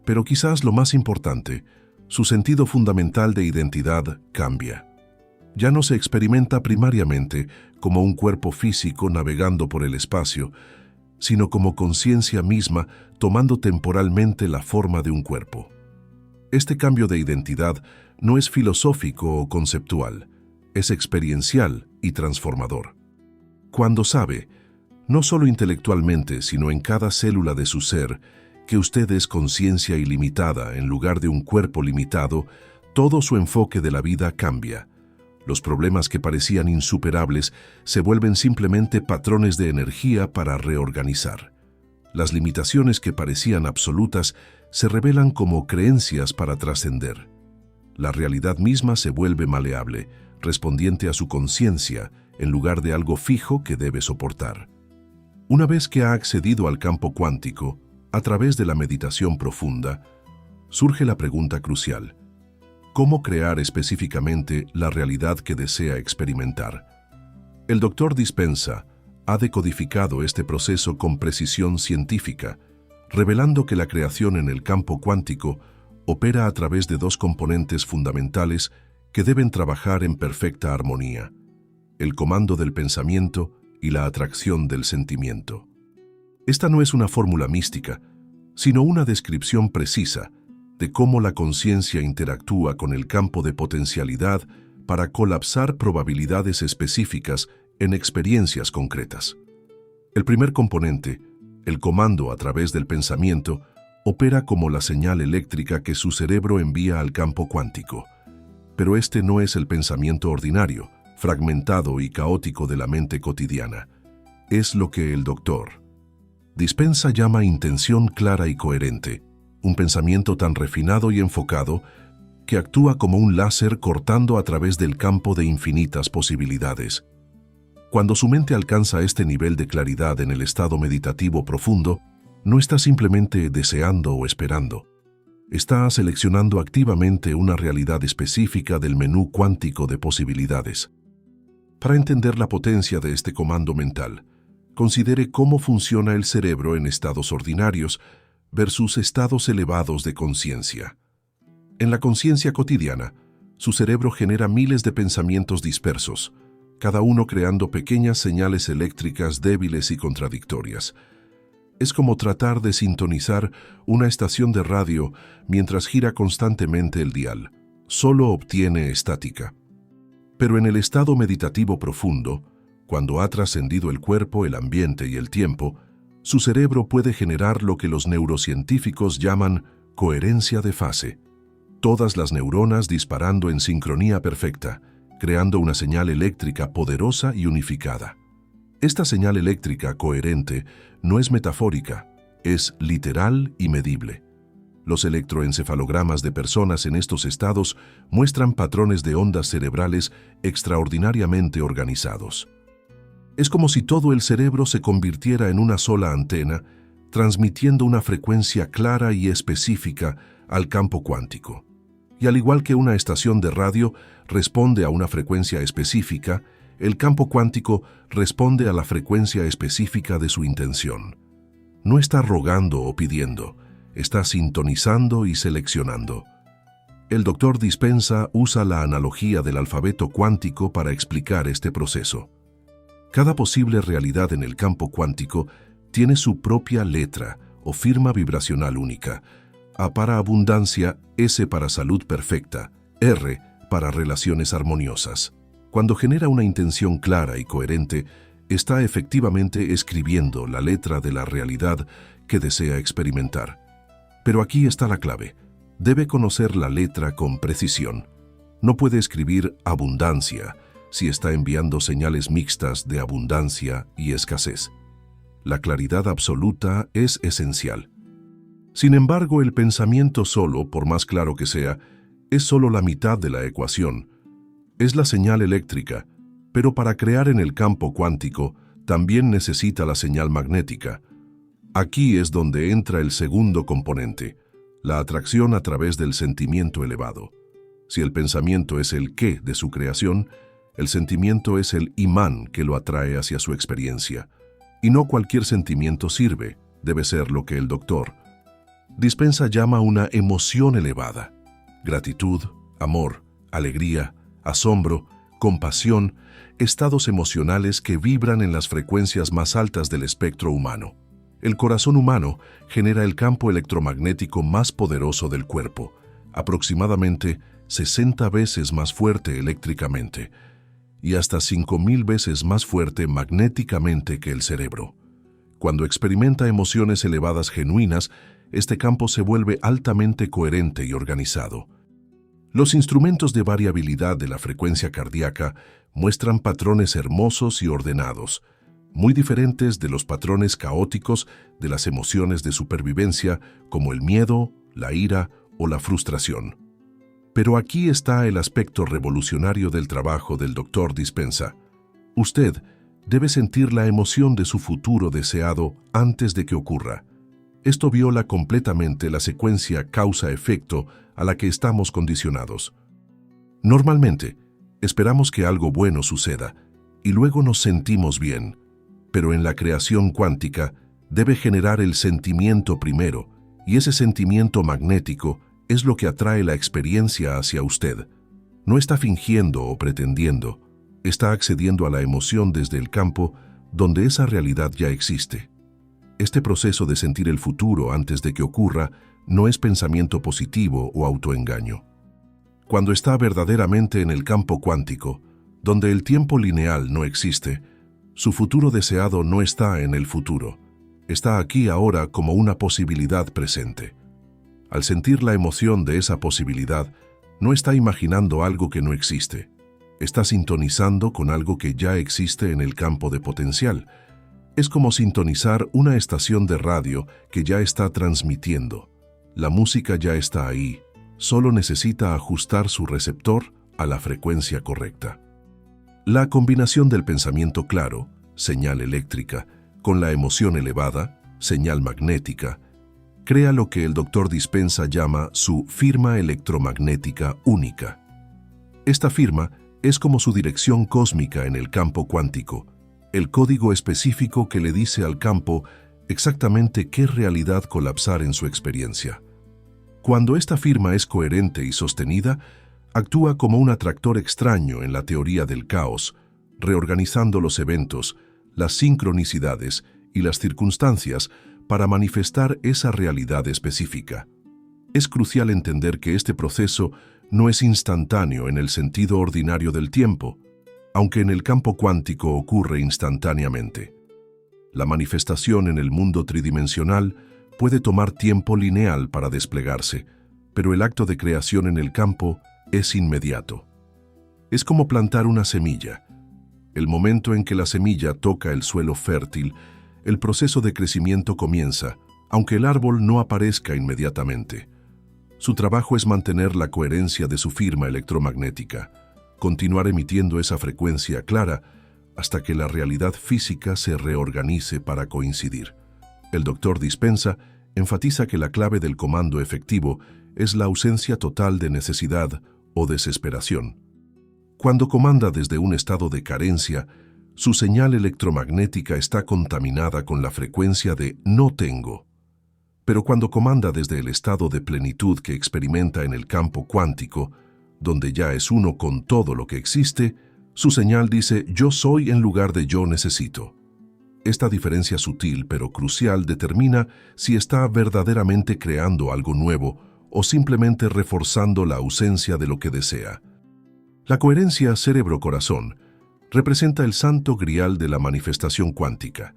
Pero quizás lo más importante, su sentido fundamental de identidad cambia. Ya no se experimenta primariamente como un cuerpo físico navegando por el espacio, sino como conciencia misma tomando temporalmente la forma de un cuerpo. Este cambio de identidad no es filosófico o conceptual, es experiencial y transformador. Cuando sabe, no solo intelectualmente, sino en cada célula de su ser, que usted es conciencia ilimitada en lugar de un cuerpo limitado, todo su enfoque de la vida cambia. Los problemas que parecían insuperables se vuelven simplemente patrones de energía para reorganizar. Las limitaciones que parecían absolutas se revelan como creencias para trascender. La realidad misma se vuelve maleable, respondiente a su conciencia, en lugar de algo fijo que debe soportar. Una vez que ha accedido al campo cuántico, a través de la meditación profunda, surge la pregunta crucial: ¿cómo crear específicamente la realidad que desea experimentar? El Dr. Dispenza ha decodificado este proceso con precisión científica, revelando que la creación en el campo cuántico opera a través de dos componentes fundamentales que deben trabajar en perfecta armonía: el comando del pensamiento y la atracción del sentimiento. Esta no es una fórmula mística, sino una descripción precisa de cómo la conciencia interactúa con el campo de potencialidad para colapsar probabilidades específicas en experiencias concretas. El primer componente, el comando a través del pensamiento, opera como la señal eléctrica que su cerebro envía al campo cuántico. Pero este no es el pensamiento ordinario, fragmentado y caótico de la mente cotidiana. Es lo que el Dr. Dispenza llama intención clara y coherente, un pensamiento tan refinado y enfocado que actúa como un láser cortando a través del campo de infinitas posibilidades. Cuando su mente alcanza este nivel de claridad en el estado meditativo profundo, no está simplemente deseando o esperando. Está seleccionando activamente una realidad específica del menú cuántico de posibilidades. Para entender la potencia de este comando mental, considere cómo funciona el cerebro en estados ordinarios versus estados elevados de conciencia. En la conciencia cotidiana, su cerebro genera miles de pensamientos dispersos, cada uno creando pequeñas señales eléctricas débiles y contradictorias. Es como tratar de sintonizar una estación de radio mientras gira constantemente el dial. Solo obtiene estática. Pero en el estado meditativo profundo, cuando ha trascendido el cuerpo, el ambiente y el tiempo, su cerebro puede generar lo que los neurocientíficos llaman coherencia de fase. Todas las neuronas disparando en sincronía perfecta, creando una señal eléctrica poderosa y unificada. Esta señal eléctrica coherente no es metafórica, es literal y medible. Los electroencefalogramas de personas en estos estados muestran patrones de ondas cerebrales extraordinariamente organizados. Es como si todo el cerebro se convirtiera en una sola antena, transmitiendo una frecuencia clara y específica al campo cuántico. Y al igual que una estación de radio responde a una frecuencia específica, el campo cuántico responde a la frecuencia específica de su intención. No está rogando o pidiendo, está sintonizando y seleccionando. El Dr. Dispenza usa la analogía del alfabeto cuántico para explicar este proceso. Cada posible realidad en el campo cuántico tiene su propia letra o firma vibracional única. A para abundancia, S para salud perfecta, R para relaciones armoniosas. Cuando genera una intención clara y coherente, está efectivamente escribiendo la letra de la realidad que desea experimentar. Pero aquí está la clave. Debe conocer la letra con precisión. No puede escribir abundancia si está enviando señales mixtas de abundancia y escasez. La claridad absoluta es esencial. Sin embargo, el pensamiento solo, por más claro que sea, es solo la mitad de la ecuación. Es la señal eléctrica, pero para crear en el campo cuántico también necesita la señal magnética. Aquí es donde entra el segundo componente, la atracción a través del sentimiento elevado. Si el pensamiento es el qué de su creación, el sentimiento es el imán que lo atrae hacia su experiencia. Y no cualquier sentimiento sirve, debe ser lo que el Dr. Dispenza llama una emoción elevada. Gratitud, amor, alegría, asombro, compasión, estados emocionales que vibran en las frecuencias más altas del espectro humano. El corazón humano genera el campo electromagnético más poderoso del cuerpo, aproximadamente 60 veces más fuerte eléctricamente y hasta 5.000 veces más fuerte magnéticamente que el cerebro. Cuando experimenta emociones elevadas genuinas, este campo se vuelve altamente coherente y organizado. Los instrumentos de variabilidad de la frecuencia cardíaca muestran patrones hermosos y ordenados, muy diferentes de los patrones caóticos de las emociones de supervivencia como el miedo, la ira o la frustración. Pero aquí está el aspecto revolucionario del trabajo del Dr. Dispenza. Usted debe sentir la emoción de su futuro deseado antes de que ocurra. Esto viola completamente la secuencia causa-efecto a la que estamos condicionados. Normalmente, esperamos que algo bueno suceda y luego nos sentimos bien, pero en la creación cuántica debe generar el sentimiento primero, y ese sentimiento magnético es lo que atrae la experiencia hacia usted. No está fingiendo o pretendiendo, está accediendo a la emoción desde el campo donde esa realidad ya existe. Este proceso de sentir el futuro antes de que ocurra no es pensamiento positivo o autoengaño. Cuando está verdaderamente en el campo cuántico, donde el tiempo lineal no existe, su futuro deseado no está en el futuro, está aquí ahora como una posibilidad presente. Al sentir la emoción de esa posibilidad, no está imaginando algo que no existe, está sintonizando con algo que ya existe en el campo de potencial. Es como sintonizar una estación de radio que ya está transmitiendo. La música ya está ahí, solo necesita ajustar su receptor a la frecuencia correcta. La combinación del pensamiento claro, señal eléctrica, con la emoción elevada, señal magnética, crea lo que el Dr. Dispenza llama su firma electromagnética única. Esta firma es como su dirección cósmica en el campo cuántico, el código específico que le dice al campo exactamente qué realidad colapsar en su experiencia. Cuando esta firma es coherente y sostenida, actúa como un atractor extraño en la teoría del caos, reorganizando los eventos, las sincronicidades y las circunstancias para manifestar esa realidad específica. Es crucial entender que este proceso no es instantáneo en el sentido ordinario del tiempo, aunque en el campo cuántico ocurre instantáneamente. La manifestación en el mundo tridimensional puede tomar tiempo lineal para desplegarse, pero el acto de creación en el campo es inmediato. Es como plantar una semilla. El momento en que la semilla toca el suelo fértil, el proceso de crecimiento comienza, aunque el árbol no aparezca inmediatamente. Su trabajo es mantener la coherencia de su firma electromagnética, continuar emitiendo esa frecuencia clara hasta que la realidad física se reorganice para coincidir. El Dr. Dispenza enfatiza que la clave del comando efectivo es la ausencia total de necesidad o desesperación. Cuando comanda desde un estado de carencia, su señal electromagnética está contaminada con la frecuencia de no tengo. Pero cuando comanda desde el estado de plenitud que experimenta en el campo cuántico, donde ya es uno con todo lo que existe, su señal dice yo soy en lugar de yo necesito. Esta diferencia sutil pero crucial determina si está verdaderamente creando algo nuevo o simplemente reforzando la ausencia de lo que desea. La coherencia cerebro-corazón representa el santo grial de la manifestación cuántica,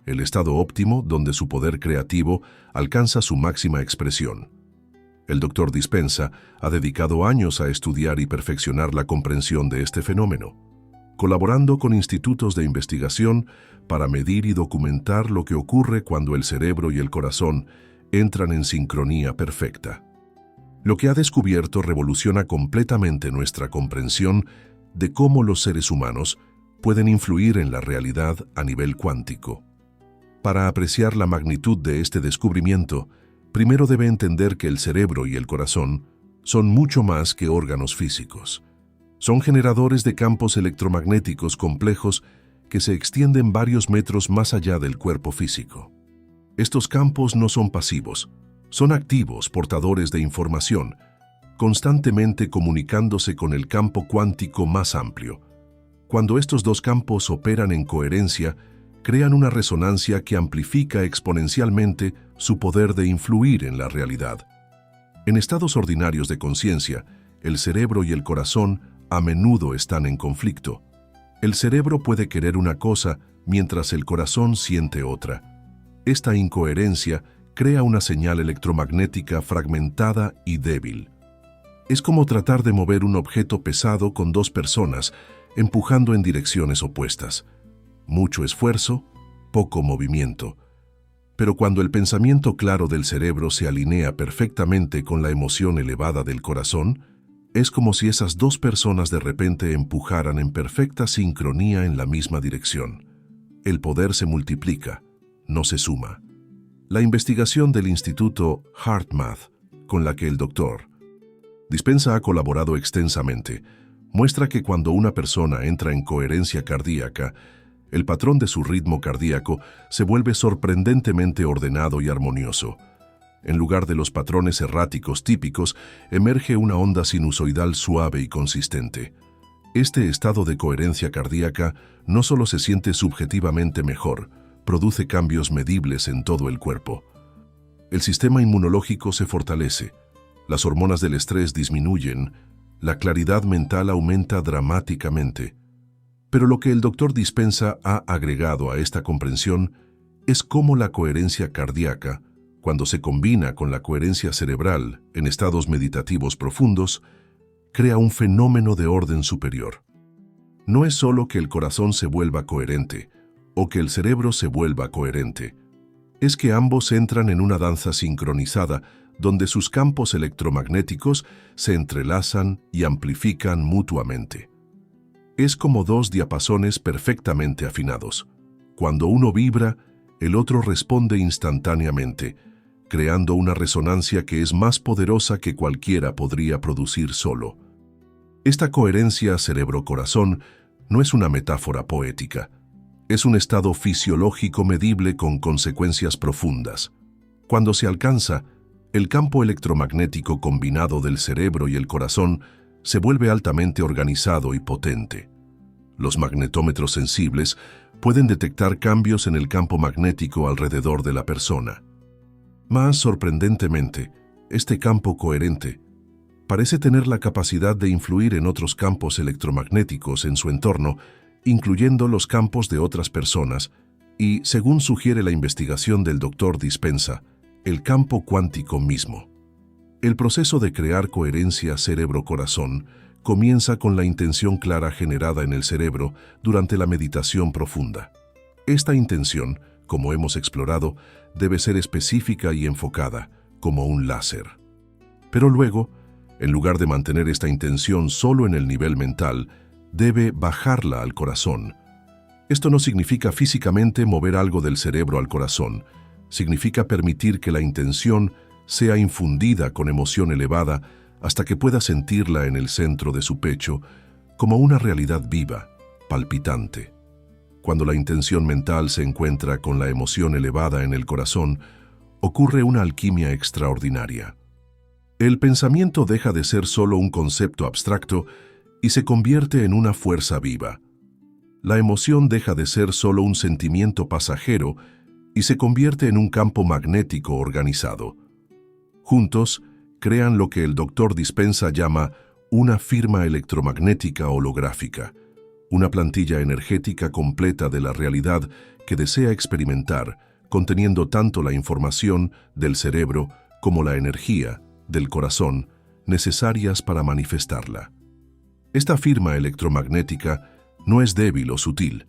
el estado óptimo donde su poder creativo alcanza su máxima expresión. El Dr. Dispenza ha dedicado años a estudiar y perfeccionar la comprensión de este fenómeno, colaborando con institutos de investigación para medir y documentar lo que ocurre cuando el cerebro y el corazón entran en sincronía perfecta. Lo que ha descubierto revoluciona completamente nuestra comprensión de cómo los seres humanos pueden influir en la realidad a nivel cuántico. Para apreciar la magnitud de este descubrimiento, primero debe entender que el cerebro y el corazón son mucho más que órganos físicos. Son generadores de campos electromagnéticos complejos que se extienden varios metros más allá del cuerpo físico. Estos campos no son pasivos, son activos portadores de información, constantemente comunicándose con el campo cuántico más amplio, Cuando estos dos campos operan en coherencia, crean una resonancia que amplifica exponencialmente su poder de influir en la realidad. En estados ordinarios de conciencia, el cerebro y el corazón a menudo están en conflicto. El cerebro puede querer una cosa mientras el corazón siente otra. Esta incoherencia crea una señal electromagnética fragmentada y débil. Es como tratar de mover un objeto pesado con dos personas empujando en direcciones opuestas. Mucho esfuerzo, poco movimiento. Pero cuando el pensamiento claro del cerebro se alinea perfectamente con la emoción elevada del corazón, es como si esas dos personas de repente empujaran en perfecta sincronía en la misma dirección. El poder se multiplica, no se suma. La investigación del Instituto HeartMath, con la que el Dr. Dispenza ha colaborado extensamente, muestra que cuando una persona entra en coherencia cardíaca, el patrón de su ritmo cardíaco se vuelve sorprendentemente ordenado y armonioso. En lugar de los patrones erráticos típicos, emerge una onda sinusoidal suave y consistente. Este estado de coherencia cardíaca no solo se siente subjetivamente mejor, produce cambios medibles en todo el cuerpo. El sistema inmunológico se fortalece, las hormonas del estrés disminuyen, la claridad mental aumenta dramáticamente. Pero lo que el Dr. Dispenza ha agregado a esta comprensión es cómo la coherencia cardíaca, cuando se combina con la coherencia cerebral en estados meditativos profundos, crea un fenómeno de orden superior. No es solo que el corazón se vuelva coherente o que el cerebro se vuelva coherente, es que ambos entran en una danza sincronizada donde sus campos electromagnéticos se entrelazan y amplifican mutuamente. Es como dos diapasones perfectamente afinados. Cuando uno vibra, el otro responde instantáneamente, creando una resonancia que es más poderosa que cualquiera podría producir solo. Esta coherencia cerebro-corazón no es una metáfora poética, es un estado fisiológico medible con consecuencias profundas. Cuando se alcanza, el campo electromagnético combinado del cerebro y el corazón se vuelve altamente organizado y potente. Los magnetómetros sensibles pueden detectar cambios en el campo magnético alrededor de la persona. Más sorprendentemente, este campo coherente parece tener la capacidad de influir en otros campos electromagnéticos en su entorno, incluyendo los campos de otras personas, y, según sugiere la investigación del Dr. Dispenza, el campo cuántico mismo. El proceso de crear coherencia cerebro-corazón comienza con la intención clara generada en el cerebro durante la meditación profunda. Esta intención, como hemos explorado, debe ser específica y enfocada, como un láser. Pero luego, en lugar de mantener esta intención solo en el nivel mental, debe bajarla al corazón. Esto no significa físicamente mover algo del cerebro al corazón, significa permitir que la intención sea infundida con emoción elevada hasta que pueda sentirla en el centro de su pecho como una realidad viva, palpitante. Cuando la intención mental se encuentra con la emoción elevada en el corazón, ocurre una alquimia extraordinaria. El pensamiento deja de ser solo un concepto abstracto y se convierte en una fuerza viva. La emoción deja de ser solo un sentimiento pasajero y se convierte en un campo magnético organizado. Juntos, crean lo que el Dr. Dispenza llama una firma electromagnética holográfica, una plantilla energética completa de la realidad que desea experimentar, conteniendo tanto la información del cerebro como la energía del corazón necesarias para manifestarla. Esta firma electromagnética no es débil o sutil.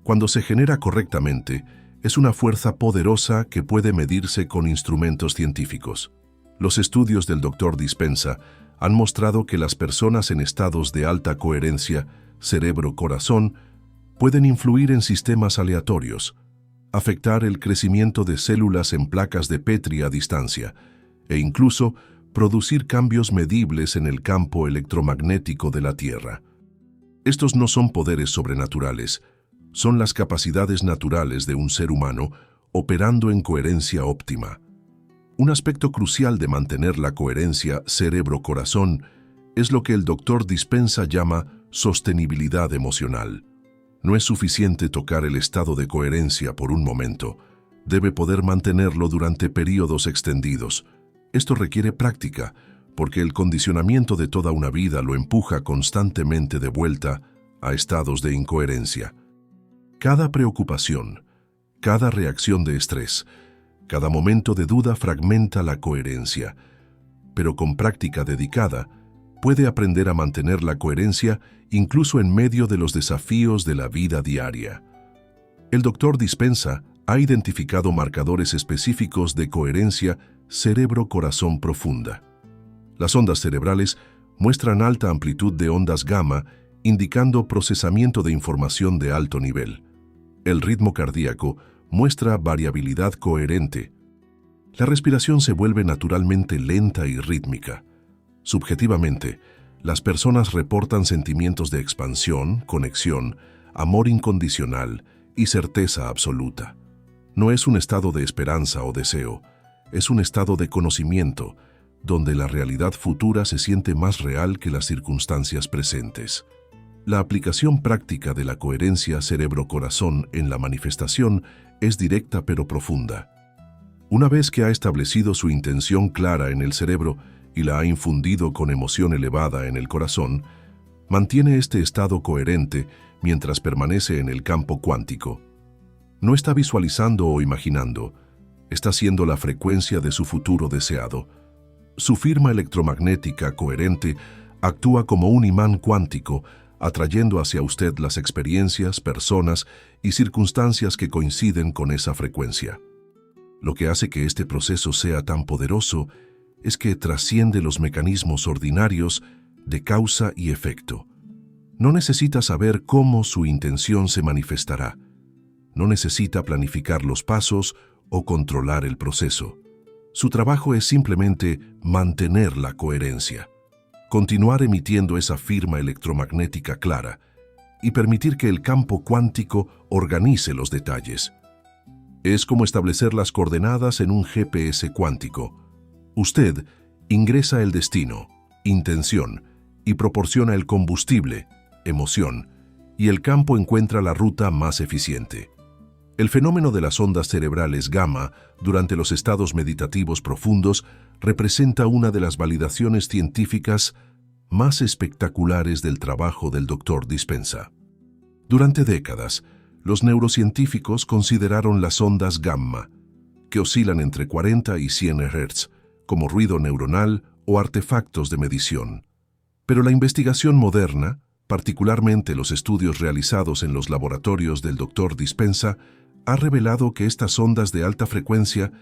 Cuando se genera correctamente, es una fuerza poderosa que puede medirse con instrumentos científicos. Los estudios del Dr. Dispenza han mostrado que las personas en estados de alta coherencia, cerebro-corazón, pueden influir en sistemas aleatorios, afectar el crecimiento de células en placas de Petri a distancia, e incluso producir cambios medibles en el campo electromagnético de la Tierra. Estos no son poderes sobrenaturales, son las capacidades naturales de un ser humano operando en coherencia óptima. Un aspecto crucial de mantener la coherencia cerebro-corazón es lo que el doctor Dispenza llama sostenibilidad emocional. No es suficiente tocar el estado de coherencia por un momento. Debe poder mantenerlo durante periodos extendidos. Esto requiere práctica, porque el condicionamiento de toda una vida lo empuja constantemente de vuelta a estados de incoherencia. Cada preocupación, cada reacción de estrés, cada momento de duda fragmenta la coherencia, pero con práctica dedicada, puede aprender a mantener la coherencia incluso en medio de los desafíos de la vida diaria. El doctor Dispenza ha identificado marcadores específicos de coherencia cerebro-corazón profunda. Las ondas cerebrales muestran alta amplitud de ondas gamma, indicando procesamiento de información de alto nivel. El ritmo cardíaco muestra variabilidad coherente. La respiración se vuelve naturalmente lenta y rítmica. Subjetivamente, las personas reportan sentimientos de expansión, conexión, amor incondicional y certeza absoluta. No es un estado de esperanza o deseo, es un estado de conocimiento, donde la realidad futura se siente más real que las circunstancias presentes. La aplicación práctica de la coherencia cerebro-corazón en la manifestación es directa pero profunda. Una vez que ha establecido su intención clara en el cerebro y la ha infundido con emoción elevada en el corazón, mantiene este estado coherente mientras permanece en el campo cuántico. No está visualizando o imaginando, está siendo la frecuencia de su futuro deseado. Su firma electromagnética coherente actúa como un imán cuántico, atrayendo hacia usted las experiencias, personas y circunstancias que coinciden con esa frecuencia. Lo que hace que este proceso sea tan poderoso es que trasciende los mecanismos ordinarios de causa y efecto. No necesita saber cómo su intención se manifestará. No necesita planificar los pasos o controlar el proceso. Su trabajo es simplemente mantener la coherencia, continuar emitiendo esa firma electromagnética clara y permitir que el campo cuántico organice los detalles. Es como establecer las coordenadas en un GPS cuántico. Usted ingresa el destino, intención, y proporciona el combustible, emoción, y el campo encuentra la ruta más eficiente. El fenómeno de las ondas cerebrales gamma durante los estados meditativos profundos representa una de las validaciones científicas más espectaculares del trabajo del Dr. Dispenza. Durante décadas, los neurocientíficos consideraron las ondas gamma, que oscilan entre 40 y 100 Hz, como ruido neuronal o artefactos de medición. Pero la investigación moderna, particularmente los estudios realizados en los laboratorios del Dr. Dispenza, ha revelado que estas ondas de alta frecuencia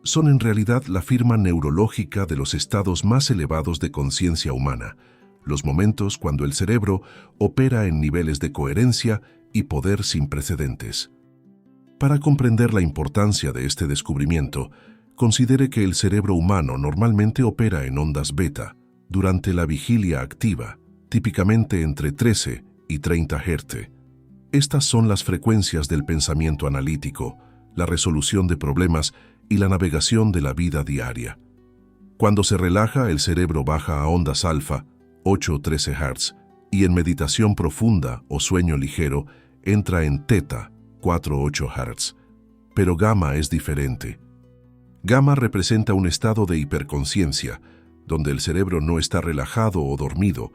son en realidad la firma neurológica de los estados más elevados de conciencia humana, los momentos cuando el cerebro opera en niveles de coherencia y poder sin precedentes. Para comprender la importancia de este descubrimiento, considere que el cerebro humano normalmente opera en ondas beta durante la vigilia activa, típicamente entre 13 y 30 Hz. Estas son las frecuencias del pensamiento analítico, la resolución de problemas y la navegación de la vida diaria. Cuando se relaja, el cerebro baja a ondas alfa, 8 o 13 Hz, y en meditación profunda o sueño ligero entra en teta, 4 o 8 Hz. Pero gamma es diferente. Gamma representa un estado de hiperconciencia, donde el cerebro no está relajado o dormido,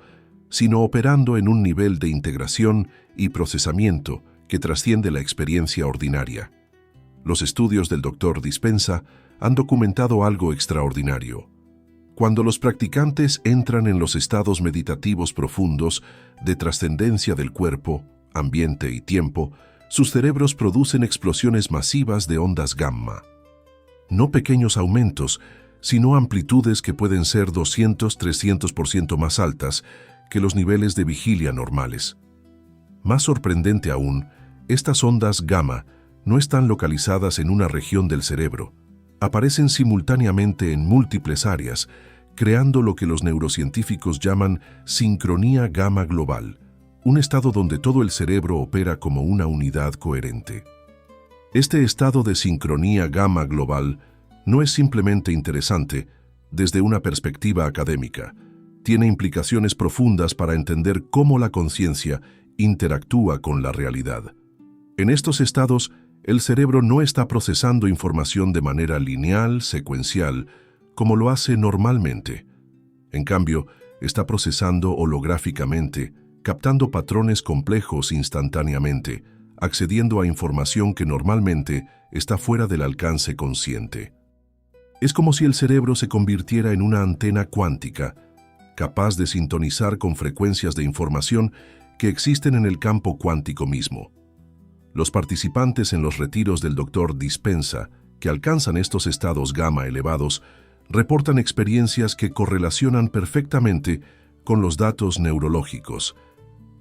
sino operando en un nivel de integración y procesamiento que trasciende la experiencia ordinaria. Los estudios del Dr. Dispenza han documentado algo extraordinario. Cuando los practicantes entran en los estados meditativos profundos de trascendencia del cuerpo, ambiente y tiempo, sus cerebros producen explosiones masivas de ondas gamma. No pequeños aumentos, sino amplitudes que pueden ser 200-300% más altas que los niveles de vigilia normales. Más sorprendente aún, estas ondas gamma no están localizadas en una región del cerebro. Aparecen simultáneamente en múltiples áreas, creando lo que los neurocientíficos llaman sincronía gamma global, un estado donde todo el cerebro opera como una unidad coherente. Este estado de sincronía gamma global no es simplemente interesante desde una perspectiva académica. tiene implicaciones profundas para entender cómo la conciencia interactúa con la realidad. En estos estados, el cerebro no está procesando información de manera lineal, secuencial, como lo hace normalmente. En cambio, está procesando holográficamente, captando patrones complejos instantáneamente, accediendo a información que normalmente está fuera del alcance consciente. Es como si el cerebro se convirtiera en una antena cuántica, capaz de sintonizar con frecuencias de información que existen en el campo cuántico mismo. Los participantes en los retiros del Dr. Dispenza, que alcanzan estos estados gamma elevados, reportan experiencias que correlacionan perfectamente con los datos neurológicos.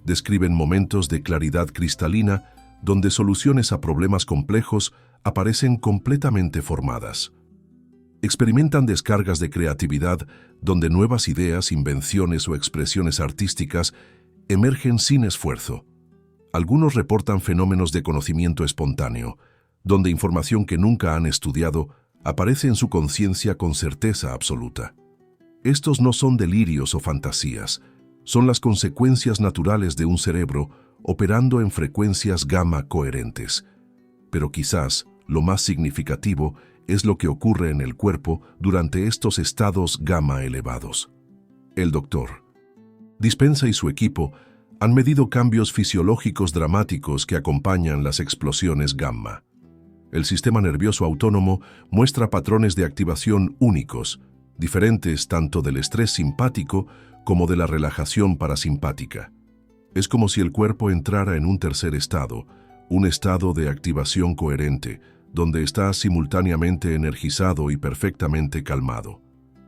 Describen momentos de claridad cristalina donde soluciones a problemas complejos aparecen completamente formadas. Experimentan descargas de creatividad donde nuevas ideas, invenciones o expresiones artísticas emergen sin esfuerzo. Algunos reportan fenómenos de conocimiento espontáneo, donde información que nunca han estudiado aparece en su conciencia con certeza absoluta. Estos no son delirios o fantasías, son las consecuencias naturales de un cerebro operando en frecuencias gamma coherentes. Pero quizás lo más significativo es lo que ocurre en el cuerpo durante estos estados gamma elevados. El Dr. Dispenza y su equipo han medido cambios fisiológicos dramáticos que acompañan las explosiones gamma. El sistema nervioso autónomo muestra patrones de activación únicos, diferentes tanto del estrés simpático como de la relajación parasimpática. Es como si el cuerpo entrara en un tercer estado, un estado de activación coherente, donde está simultáneamente energizado y perfectamente calmado.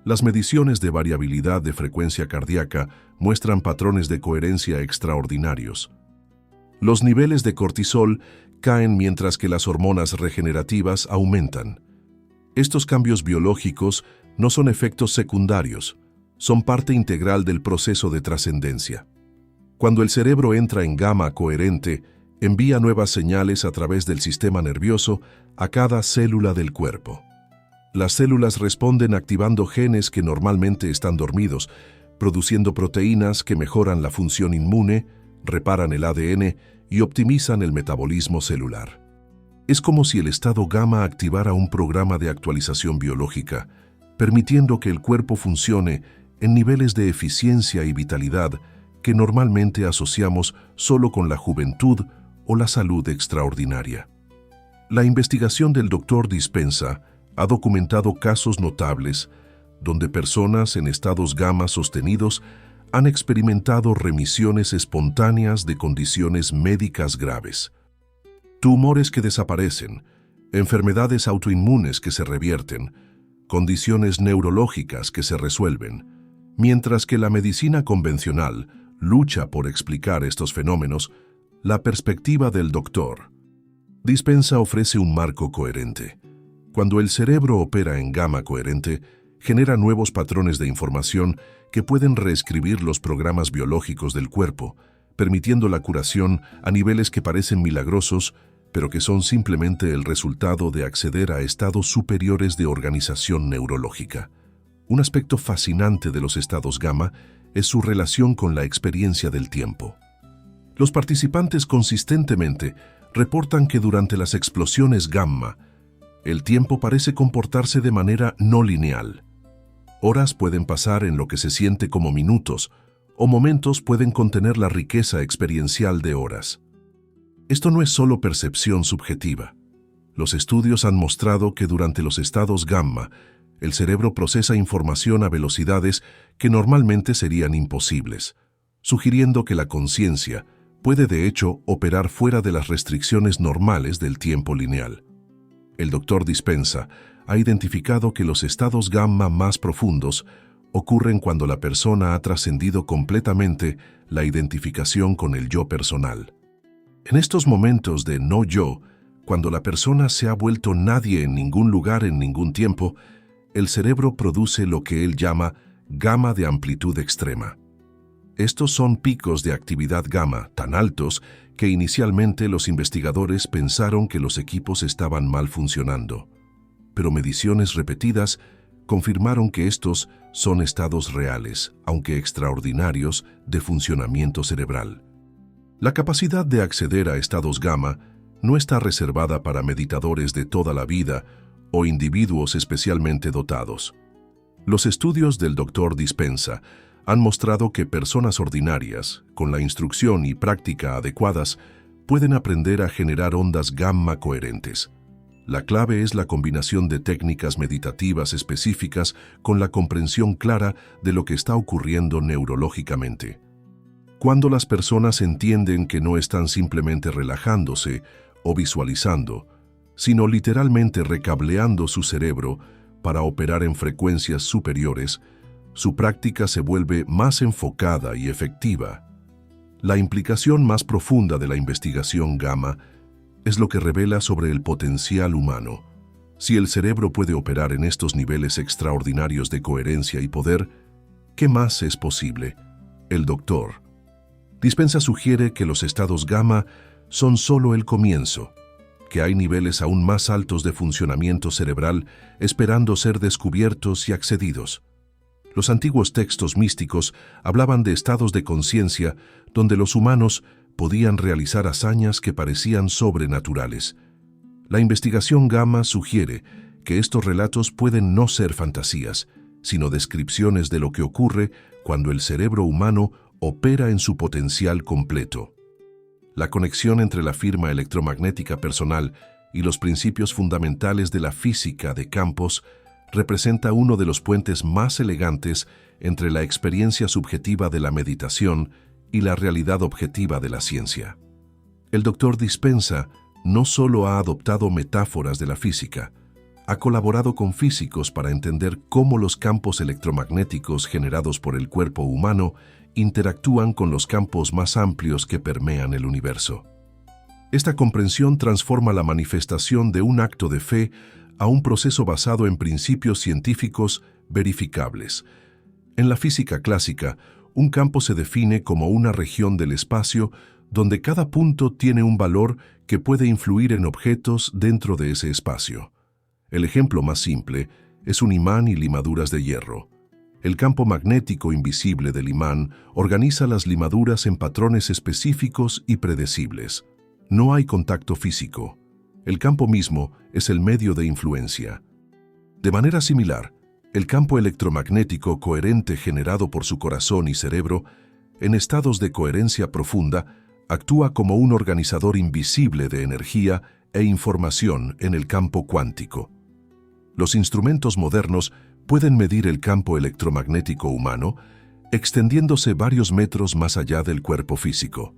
Las mediciones de variabilidad de frecuencia cardíaca muestran patrones de coherencia extraordinarios. Los niveles de cortisol caen mientras que las hormonas regenerativas aumentan. Estos cambios biológicos no son efectos secundarios, son parte integral del proceso de trascendencia. Cuando el cerebro entra en gamma coherente, envía nuevas señales a través del sistema nervioso a cada célula del cuerpo. Las células responden activando genes que normalmente están dormidos, produciendo proteínas que mejoran la función inmune, reparan el ADN y optimizan el metabolismo celular. Es como si el estado gamma activara un programa de actualización biológica, permitiendo que el cuerpo funcione en niveles de eficiencia y vitalidad que normalmente asociamos solo con la juventud o la salud extraordinaria. La investigación del Dr. Dispenza ha documentado casos notables donde personas en estados gamma sostenidos han experimentado remisiones espontáneas de condiciones médicas graves. Tumores que desaparecen, enfermedades autoinmunes que se revierten, condiciones neurológicas que se resuelven, mientras que la medicina convencional lucha por explicar estos fenómenos. La perspectiva del Dr. Dispenza ofrece un marco coherente. Cuando el cerebro opera en gamma coherente, genera nuevos patrones de información que pueden reescribir los programas biológicos del cuerpo, permitiendo la curación a niveles que parecen milagrosos, pero que son simplemente el resultado de acceder a estados superiores de organización neurológica. Un aspecto fascinante de los estados gamma es su relación con la experiencia del tiempo. Los participantes consistentemente reportan que durante las explosiones gamma, el tiempo parece comportarse de manera no lineal. Horas pueden pasar en lo que se siente como minutos, o momentos pueden contener la riqueza experiencial de horas. Esto no es solo percepción subjetiva. Los estudios han mostrado que durante los estados gamma, el cerebro procesa información a velocidades que normalmente serían imposibles, sugiriendo que la conciencia puede de hecho operar fuera de las restricciones normales del tiempo lineal. El Dr. Dispenza ha identificado que los estados gamma más profundos ocurren cuando la persona ha trascendido completamente la identificación con el yo personal. En estos momentos de no yo, cuando la persona se ha vuelto nadie en ningún lugar en ningún tiempo, el cerebro produce lo que él llama gamma de amplitud extrema. Estos son picos de actividad gamma tan altos que inicialmente los investigadores pensaron que los equipos estaban mal funcionando. Pero mediciones repetidas confirmaron que estos son estados reales, aunque extraordinarios, de funcionamiento cerebral. La capacidad de acceder a estados gamma no está reservada para meditadores de toda la vida o individuos especialmente dotados. Los estudios del Dr. Dispenza han mostrado que personas ordinarias, con la instrucción y práctica adecuadas, pueden aprender a generar ondas gamma coherentes. La clave es la combinación de técnicas meditativas específicas con la comprensión clara de lo que está ocurriendo neurológicamente. Cuando las personas entienden que no están simplemente relajándose o visualizando, sino literalmente recableando su cerebro para operar en frecuencias superiores, su práctica se vuelve más enfocada y efectiva. La implicación más profunda de la investigación gamma es lo que revela sobre el potencial humano. Si el cerebro puede operar en estos niveles extraordinarios de coherencia y poder, ¿qué más es posible? El Dr. Dispenza sugiere que los estados gamma son solo el comienzo, que hay niveles aún más altos de funcionamiento cerebral esperando ser descubiertos y accedidos. Los antiguos textos místicos hablaban de estados de conciencia donde los humanos podían realizar hazañas que parecían sobrenaturales. La investigación gamma sugiere que estos relatos pueden no ser fantasías, sino descripciones de lo que ocurre cuando el cerebro humano opera en su potencial completo. La conexión entre la firma electromagnética personal y los principios fundamentales de la física de campos representa uno de los puentes más elegantes entre la experiencia subjetiva de la meditación y la realidad objetiva de la ciencia. El Dr. Dispenza no solo ha adoptado metáforas de la física, ha colaborado con físicos para entender cómo los campos electromagnéticos generados por el cuerpo humano interactúan con los campos más amplios que permean el universo. Esta comprensión transforma la manifestación de un acto de fe a un proceso basado en principios científicos verificables. En la física clásica, un campo se define como una región del espacio donde cada punto tiene un valor que puede influir en objetos dentro de ese espacio. El ejemplo más simple es un imán y limaduras de hierro. El campo magnético invisible del imán organiza las limaduras en patrones específicos y predecibles. No hay contacto físico. El campo mismo es el medio de influencia. De manera similar, el campo electromagnético coherente generado por su corazón y cerebro, en estados de coherencia profunda, actúa como un organizador invisible de energía e información en el campo cuántico. Los instrumentos modernos pueden medir el campo electromagnético humano, extendiéndose varios metros más allá del cuerpo físico.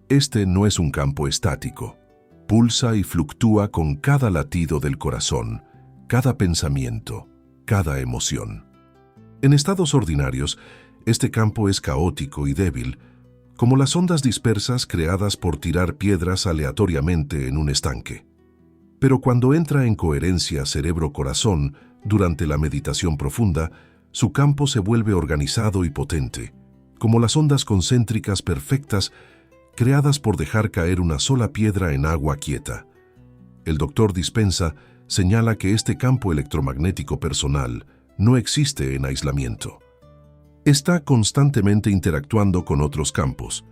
Este no es un campo estático. Pulsa y fluctúa con cada latido del corazón, cada pensamiento, cada emoción. En estados ordinarios, este campo es caótico y débil, como las ondas dispersas creadas por tirar piedras aleatoriamente en un estanque. Pero cuando entra en coherencia cerebro-corazón durante la meditación profunda, su campo se vuelve organizado y potente, como las ondas concéntricas perfectas creadas por dejar caer una sola piedra en agua quieta. El Dr. Dispenza señala que este campo electromagnético personal no existe en aislamiento. Está constantemente interactuando con otros campos,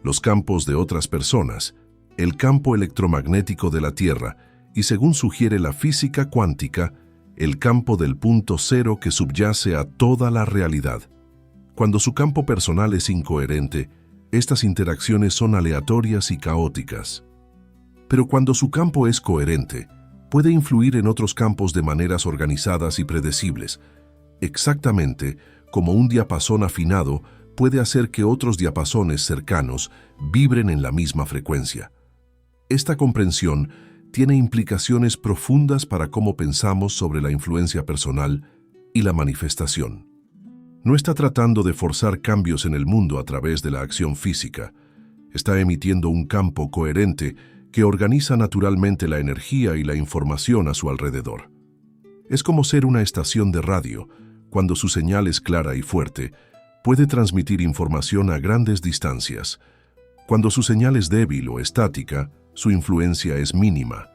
los campos de otras personas, el campo electromagnético de la Tierra y, según sugiere la física cuántica, el campo del punto cero que subyace a toda la realidad. Cuando su campo personal es incoherente, estas interacciones son aleatorias y caóticas. Pero cuando su campo es coherente, puede influir en otros campos de maneras organizadas y predecibles, exactamente como un diapasón afinado puede hacer que otros diapasones cercanos vibren en la misma frecuencia. Esta comprensión tiene implicaciones profundas para cómo pensamos sobre la influencia personal y la manifestación. No está tratando de forzar cambios en el mundo a través de la acción física. Está emitiendo un campo coherente que organiza naturalmente la energía y la información a su alrededor. Es como ser una estación de radio. Cuando su señal es clara y fuerte, puede transmitir información a grandes distancias. Cuando su señal es débil o estática, su influencia es mínima.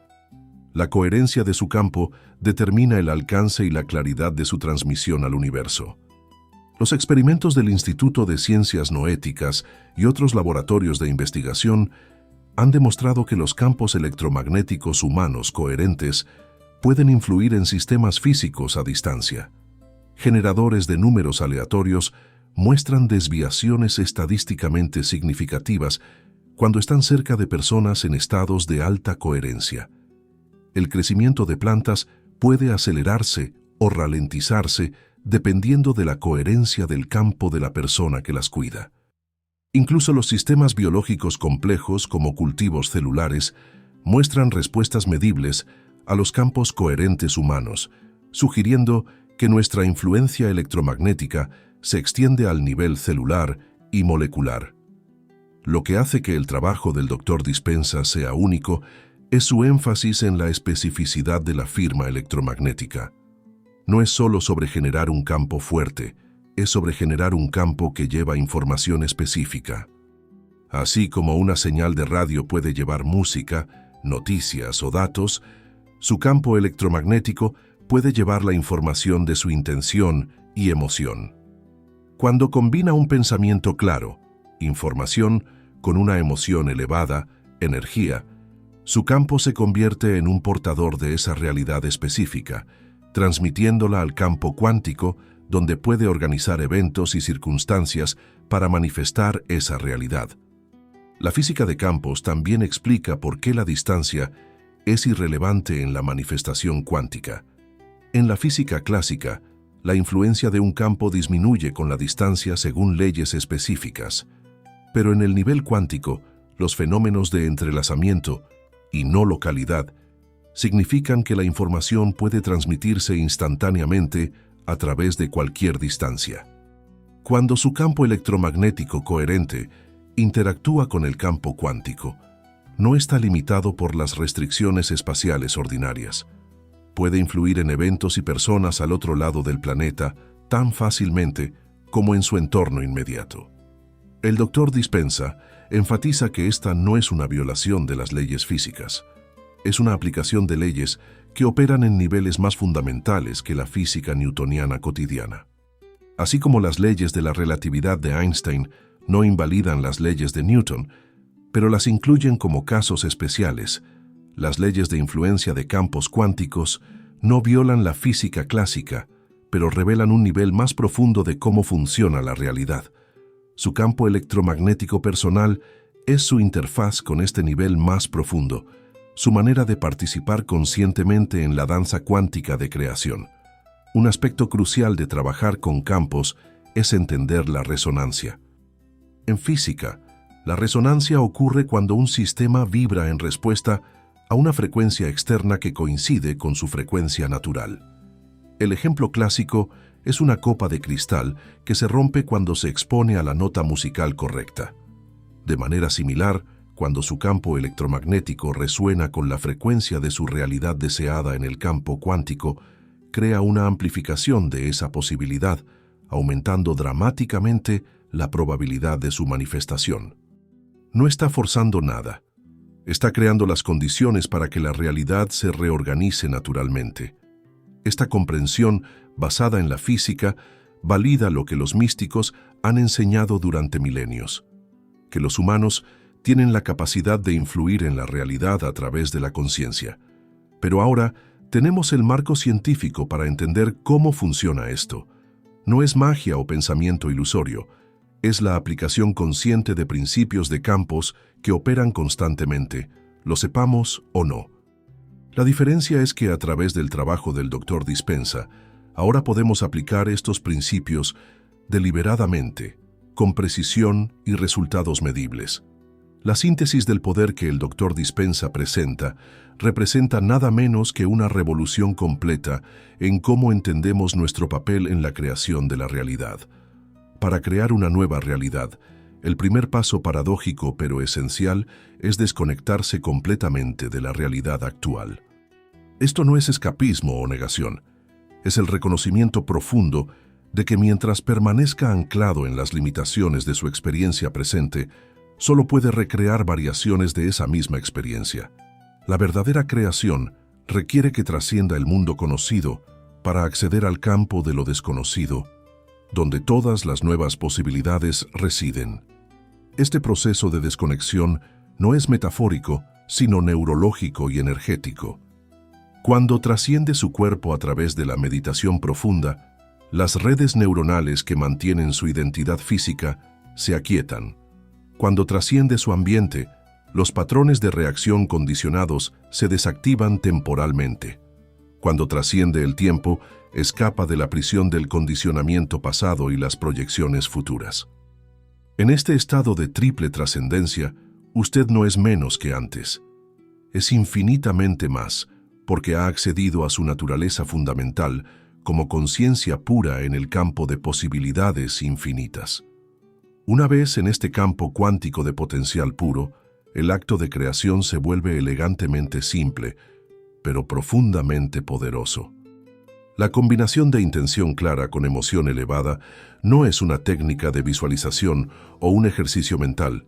La coherencia de su campo determina el alcance y la claridad de su transmisión al universo. Los experimentos del Instituto de Ciencias Noéticas y otros laboratorios de investigación han demostrado que los campos electromagnéticos humanos coherentes pueden influir en sistemas físicos a distancia. Generadores de números aleatorios muestran desviaciones estadísticamente significativas cuando están cerca de personas en estados de alta coherencia. El crecimiento de plantas puede acelerarse o ralentizarse dependiendo de la coherencia del campo de la persona que las cuida. Incluso los sistemas biológicos complejos, como cultivos celulares, muestran respuestas medibles a los campos coherentes humanos, sugiriendo que nuestra influencia electromagnética se extiende al nivel celular y molecular. Lo que hace que el trabajo del Dr. Dispenza sea único es su énfasis en la especificidad de la firma electromagnética. No es solo sobre generar un campo fuerte, es sobre generar un campo que lleva información específica. Así como una señal de radio puede llevar música, noticias o datos, su campo electromagnético puede llevar la información de su intención y emoción. Cuando combina un pensamiento claro, información, con una emoción elevada, energía, su campo se convierte en un portador de esa realidad específica, transmitiéndola al campo cuántico, donde puede organizar eventos y circunstancias para manifestar esa realidad. La física de campos también explica por qué la distancia es irrelevante en la manifestación cuántica. En la física clásica, la influencia de un campo disminuye con la distancia según leyes específicas, pero en el nivel cuántico, los fenómenos de entrelazamiento y no localidad significan que la información puede transmitirse instantáneamente a través de cualquier distancia. Cuando su campo electromagnético coherente interactúa con el campo cuántico, no está limitado por las restricciones espaciales ordinarias. Puede influir en eventos y personas al otro lado del planeta tan fácilmente como en su entorno inmediato. El Dr. Dispenza enfatiza que esta no es una violación de las leyes físicas. Es una aplicación de leyes que operan en niveles más fundamentales que la física newtoniana cotidiana. Así como las leyes de la relatividad de Einstein no invalidan las leyes de Newton, pero las incluyen como casos especiales, las leyes de influencia de campos cuánticos no violan la física clásica, pero revelan un nivel más profundo de cómo funciona la realidad. Su campo electromagnético personal es su interfaz con este nivel más profundo, su manera de participar conscientemente en la danza cuántica de creación. Un aspecto crucial de trabajar con campos es entender la resonancia. En física, la resonancia ocurre cuando un sistema vibra en respuesta a una frecuencia externa que coincide con su frecuencia natural. El ejemplo clásico es una copa de cristal que se rompe cuando se expone a la nota musical correcta. De manera similar, cuando su campo electromagnético resuena con la frecuencia de su realidad deseada en el campo cuántico, crea una amplificación de esa posibilidad, aumentando dramáticamente la probabilidad de su manifestación. No está forzando nada. Está creando las condiciones para que la realidad se reorganice naturalmente. Esta comprensión, basada en la física, valida lo que los místicos han enseñado durante milenios: que los humanos tienen la capacidad de influir en la realidad a través de la conciencia. Pero ahora tenemos el marco científico para entender cómo funciona esto. No es magia o pensamiento ilusorio, es la aplicación consciente de principios de campos que operan constantemente, lo sepamos o no. La diferencia es que a través del trabajo del Dr. Dispenza, ahora podemos aplicar estos principios deliberadamente, con precisión y resultados medibles. La síntesis del poder que el Dr. Dispenza presenta representa nada menos que una revolución completa en cómo entendemos nuestro papel en la creación de la realidad. Para crear una nueva realidad, el primer paso paradójico pero esencial es desconectarse completamente de la realidad actual. Esto no es escapismo o negación, es el reconocimiento profundo de que mientras permanezca anclado en las limitaciones de su experiencia presente, solo puede recrear variaciones de esa misma experiencia. La verdadera creación requiere que trascienda el mundo conocido para acceder al campo de lo desconocido, donde todas las nuevas posibilidades residen. Este proceso de desconexión no es metafórico, sino neurológico y energético. Cuando trasciende su cuerpo a través de la meditación profunda, las redes neuronales que mantienen su identidad física se aquietan. Cuando trasciende su ambiente, los patrones de reacción condicionados se desactivan temporalmente. Cuando trasciende el tiempo, escapa de la prisión del condicionamiento pasado y las proyecciones futuras. En este estado de triple trascendencia, usted no es menos que antes. Es infinitamente más, porque ha accedido a su naturaleza fundamental como conciencia pura en el campo de posibilidades infinitas. Una vez en este campo cuántico de potencial puro, el acto de creación se vuelve elegantemente simple, pero profundamente poderoso. La combinación de intención clara con emoción elevada no es una técnica de visualización o un ejercicio mental,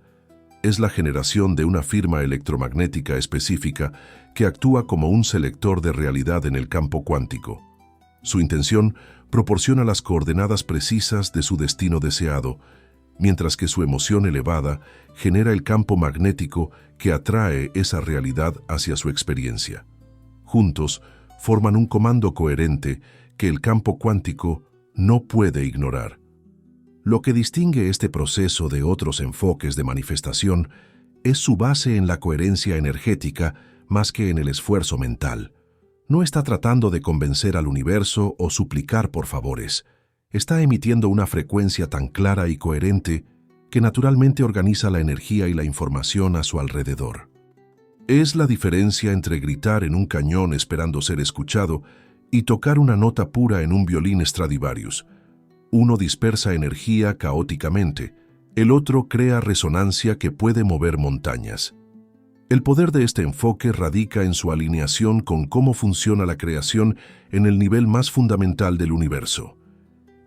es la generación de una firma electromagnética específica que actúa como un selector de realidad en el campo cuántico. Su intención proporciona las coordenadas precisas de su destino deseado, mientras que su emoción elevada genera el campo magnético que atrae esa realidad hacia su experiencia. Juntos, forman un comando coherente que el campo cuántico no puede ignorar. Lo que distingue este proceso de otros enfoques de manifestación es su base en la coherencia energética más que en el esfuerzo mental. No está tratando de convencer al universo o suplicar por favores. Está emitiendo una frecuencia tan clara y coherente que naturalmente organiza la energía y la información a su alrededor. Es la diferencia entre gritar en un cañón esperando ser escuchado y tocar una nota pura en un violín Stradivarius. Uno dispersa energía caóticamente, el otro crea resonancia que puede mover montañas. El poder de este enfoque radica en su alineación con cómo funciona la creación en el nivel más fundamental del universo.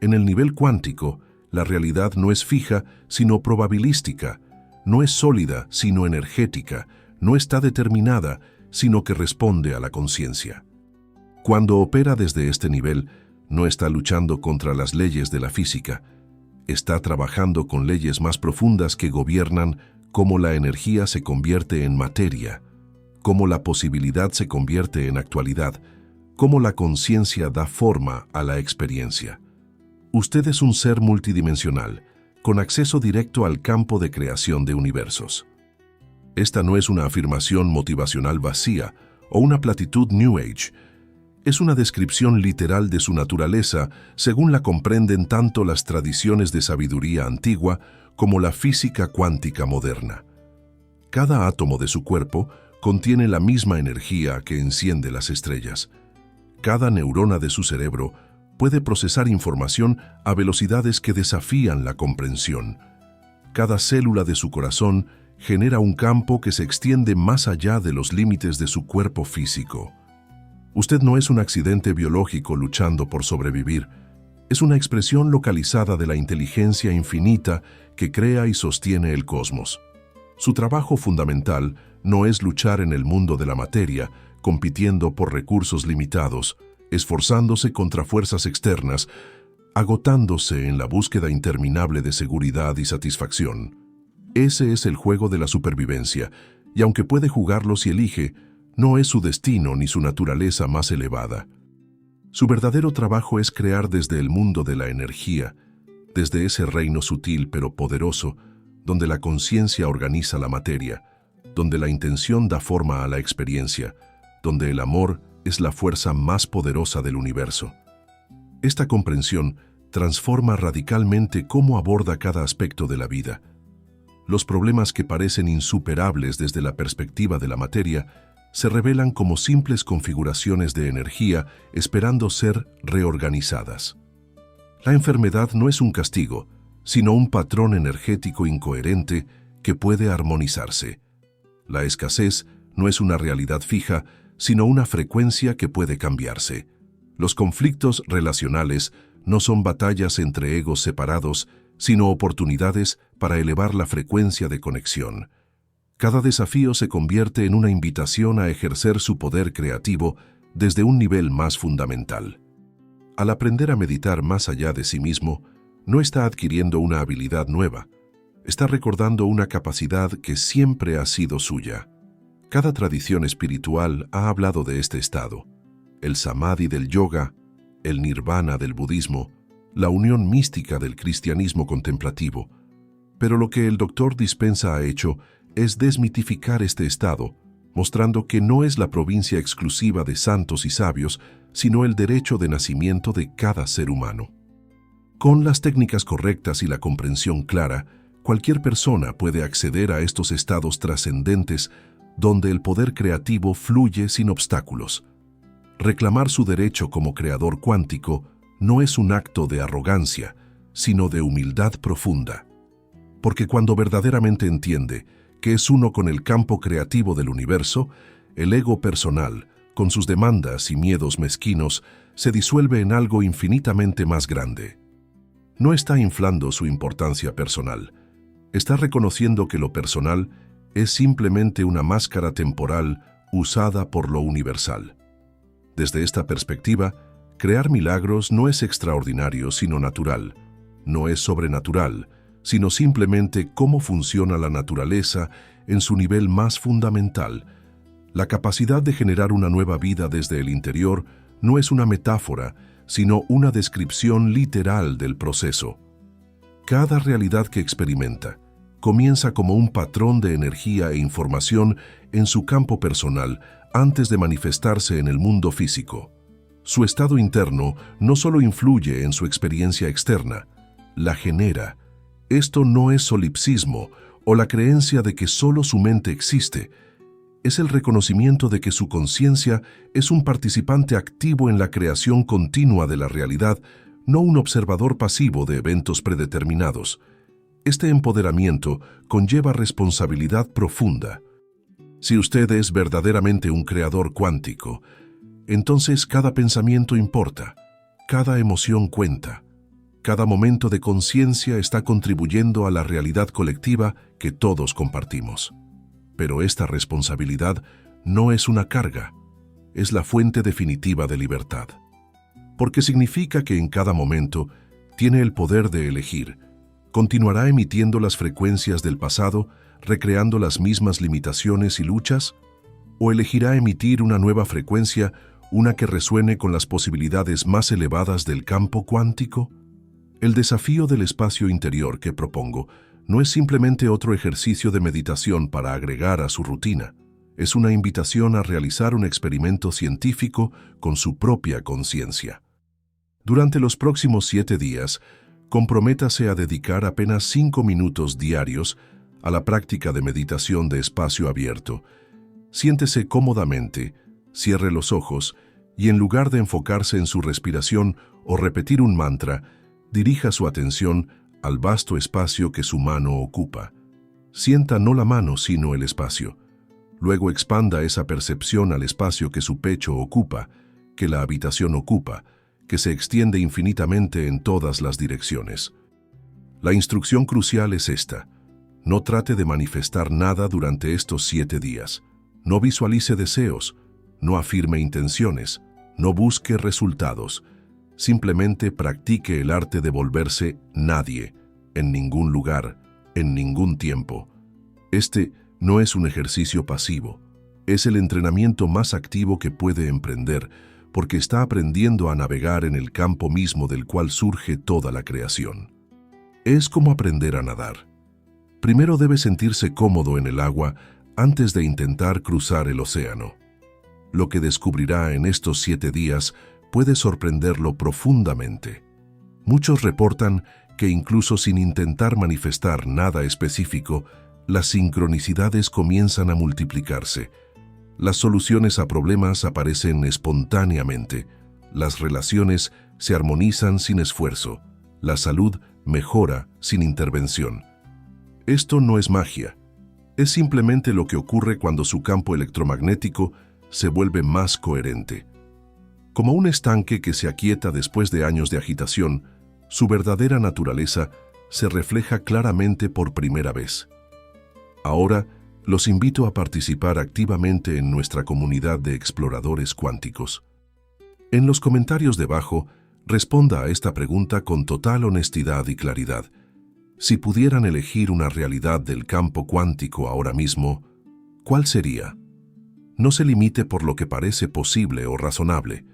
En el nivel cuántico, la realidad no es fija, sino probabilística, no es sólida, sino energética, no está determinada, sino que responde a la conciencia. Cuando opera desde este nivel, no está luchando contra las leyes de la física, está trabajando con leyes más profundas que gobiernan cómo la energía se convierte en materia, cómo la posibilidad se convierte en actualidad, cómo la conciencia da forma a la experiencia. Usted es un ser multidimensional, con acceso directo al campo de creación de universos. Esta no es una afirmación motivacional vacía o una platitud New Age. Es una descripción literal de su naturaleza según la comprenden tanto las tradiciones de sabiduría antigua como la física cuántica moderna. Cada átomo de su cuerpo contiene la misma energía que enciende las estrellas. Cada neurona de su cerebro puede procesar información a velocidades que desafían la comprensión. Cada célula de su corazón genera un campo que se extiende más allá de los límites de su cuerpo físico. Usted no es un accidente biológico luchando por sobrevivir, es una expresión localizada de la inteligencia infinita que crea y sostiene el cosmos. Su trabajo fundamental no es luchar en el mundo de la materia, compitiendo por recursos limitados, esforzándose contra fuerzas externas, agotándose en la búsqueda interminable de seguridad y satisfacción. Ese es el juego de la supervivencia, y aunque puede jugarlo si elige, no es su destino ni su naturaleza más elevada. Su verdadero trabajo es crear desde el mundo de la energía, desde ese reino sutil pero poderoso, donde la conciencia organiza la materia, donde la intención da forma a la experiencia, donde el amor es la fuerza más poderosa del universo. Esta comprensión transforma radicalmente cómo aborda cada aspecto de la vida. Los problemas que parecen insuperables desde la perspectiva de la materia se revelan como simples configuraciones de energía esperando ser reorganizadas. La enfermedad no es un castigo, sino un patrón energético incoherente que puede armonizarse. La escasez no es una realidad fija, sino una frecuencia que puede cambiarse. Los conflictos relacionales no son batallas entre egos separados, sino oportunidades para elevar la frecuencia de conexión. Cada desafío se convierte en una invitación a ejercer su poder creativo desde un nivel más fundamental. Al aprender a meditar más allá de sí mismo, no está adquiriendo una habilidad nueva, está recordando una capacidad que siempre ha sido suya. Cada tradición espiritual ha hablado de este estado: el samadhi del yoga, el nirvana del budismo, la unión mística del cristianismo contemplativo. Pero lo que el Dr. Dispenza ha hecho es desmitificar este estado, mostrando que no es la provincia exclusiva de santos y sabios, sino el derecho de nacimiento de cada ser humano. Con las técnicas correctas y la comprensión clara, cualquier persona puede acceder a estos estados trascendentes donde el poder creativo fluye sin obstáculos. Reclamar su derecho como creador cuántico no es un acto de arrogancia, sino de humildad profunda. Porque cuando verdaderamente entiende que es uno con el campo creativo del universo, el ego personal, con sus demandas y miedos mezquinos, se disuelve en algo infinitamente más grande. No está inflando su importancia personal, está reconociendo que lo personal es simplemente una máscara temporal usada por lo universal. Desde esta perspectiva, crear milagros no es extraordinario sino natural, no es sobrenatural, sino simplemente cómo funciona la naturaleza en su nivel más fundamental. La capacidad de generar una nueva vida desde el interior no es una metáfora, sino una descripción literal del proceso. Cada realidad que experimenta comienza como un patrón de energía e información en su campo personal antes de manifestarse en el mundo físico. Su estado interno no solo influye en su experiencia externa, la genera. Esto no es solipsismo o la creencia de que solo su mente existe. Es el reconocimiento de que su conciencia es un participante activo en la creación continua de la realidad, no un observador pasivo de eventos predeterminados. Este empoderamiento conlleva responsabilidad profunda. Si usted es verdaderamente un creador cuántico, entonces cada pensamiento importa, cada emoción cuenta. Cada momento de conciencia está contribuyendo a la realidad colectiva que todos compartimos. Pero esta responsabilidad no es una carga, es la fuente definitiva de libertad. Porque significa que en cada momento tiene el poder de elegir. ¿Continuará emitiendo las frecuencias del pasado, recreando las mismas limitaciones y luchas? ¿O elegirá emitir una nueva frecuencia, una que resuene con las posibilidades más elevadas del campo cuántico? El desafío del espacio interior que propongo no es simplemente otro ejercicio de meditación para agregar a su rutina. Es una invitación a realizar un experimento científico con su propia conciencia. Durante los próximos 7 días, comprométase a dedicar apenas 5 minutos diarios a la práctica de meditación de espacio abierto. Siéntese cómodamente, cierre los ojos y en lugar de enfocarse en su respiración o repetir un mantra, dirija su atención al vasto espacio que su mano ocupa. Sienta no la mano sino el espacio. Luego expanda esa percepción al espacio que su pecho ocupa, que la habitación ocupa, que se extiende infinitamente en todas las direcciones. La instrucción crucial es esta: no trate de manifestar nada durante estos 7 días. No visualice deseos, no afirme intenciones, no busque resultados. Simplemente practique el arte de volverse nadie, en ningún lugar, en ningún tiempo. Este no es un ejercicio pasivo, es el entrenamiento más activo que puede emprender, porque está aprendiendo a navegar en el campo mismo del cual surge toda la creación. Es como aprender a nadar. Primero debe sentirse cómodo en el agua antes de intentar cruzar el océano. Lo que descubrirá en estos 7 días puede sorprenderlo profundamente. Muchos reportan que incluso sin intentar manifestar nada específico, las sincronicidades comienzan a multiplicarse. Las soluciones a problemas aparecen espontáneamente. Las relaciones se armonizan sin esfuerzo. La salud mejora sin intervención. Esto no es magia. Es simplemente lo que ocurre cuando su campo electromagnético se vuelve más coherente. Como un estanque que se aquieta después de años de agitación, su verdadera naturaleza se refleja claramente por primera vez. Ahora, Los invito a participar activamente en nuestra comunidad de exploradores cuánticos. En los comentarios debajo, responda a esta pregunta con total honestidad y claridad. Si pudieran elegir una realidad del campo cuántico ahora mismo, ¿cuál sería? No se limite por lo que parece posible o razonable.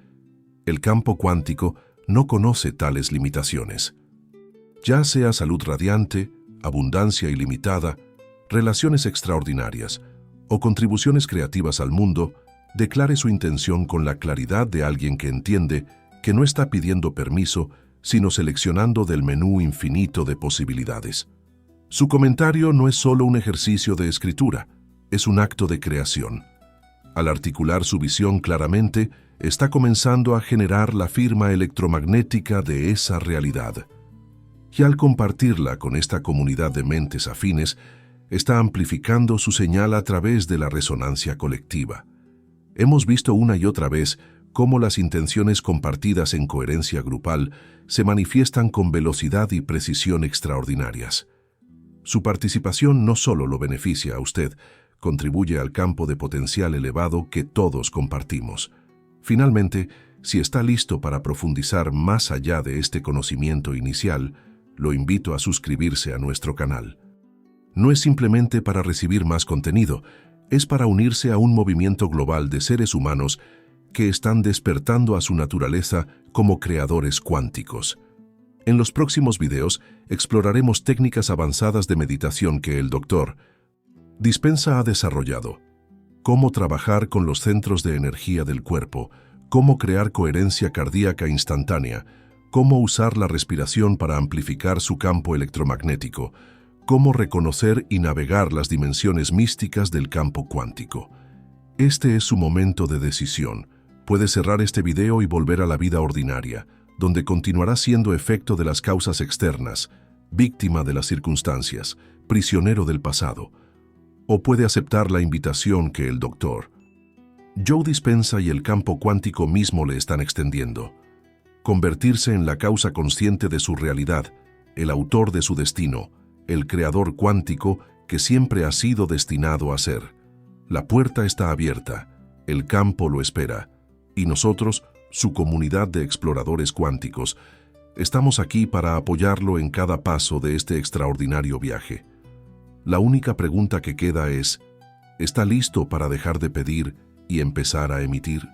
El campo cuántico no conoce tales limitaciones. Ya sea salud radiante, abundancia ilimitada, relaciones extraordinarias o contribuciones creativas al mundo, declare su intención con la claridad de alguien que entiende que no está pidiendo permiso, sino seleccionando del menú infinito de posibilidades. Su comentario no es solo un ejercicio de escritura, es un acto de creación. Al articular su visión claramente, está comenzando a generar la firma electromagnética de esa realidad. Y al compartirla con esta comunidad de mentes afines, está amplificando su señal a través de la resonancia colectiva. Hemos visto una y otra vez cómo las intenciones compartidas en coherencia grupal se manifiestan con velocidad y precisión extraordinarias. Su participación no solo lo beneficia a usted, contribuye al campo de potencial elevado que todos compartimos. Finalmente, si está listo para profundizar más allá de este conocimiento inicial, lo invito a suscribirse a nuestro canal. No es simplemente para recibir más contenido, es para unirse a un movimiento global de seres humanos que están despertando a su naturaleza como creadores cuánticos. En los próximos videos exploraremos técnicas avanzadas de meditación que el Dr. Dispenza ha desarrollado, cómo trabajar con los centros de energía del cuerpo, cómo crear coherencia cardíaca instantánea, cómo usar la respiración para amplificar su campo electromagnético, cómo reconocer y navegar las dimensiones místicas del campo cuántico. Este es su momento de decisión. Puede cerrar este video y volver a la vida ordinaria, donde continuará siendo efecto de las causas externas, víctima de las circunstancias, prisionero del pasado. O puede aceptar la invitación que el Dr. Joe Dispenza y el campo cuántico mismo le están extendiendo. Convertirse en la causa consciente de su realidad, el autor de su destino, el creador cuántico que siempre ha sido destinado a ser. La puerta está abierta, el campo lo espera, y nosotros, su comunidad de exploradores cuánticos, estamos aquí para apoyarlo en cada paso de este extraordinario viaje. La única pregunta que queda es, ¿está listo para dejar de pedir y empezar a emitir?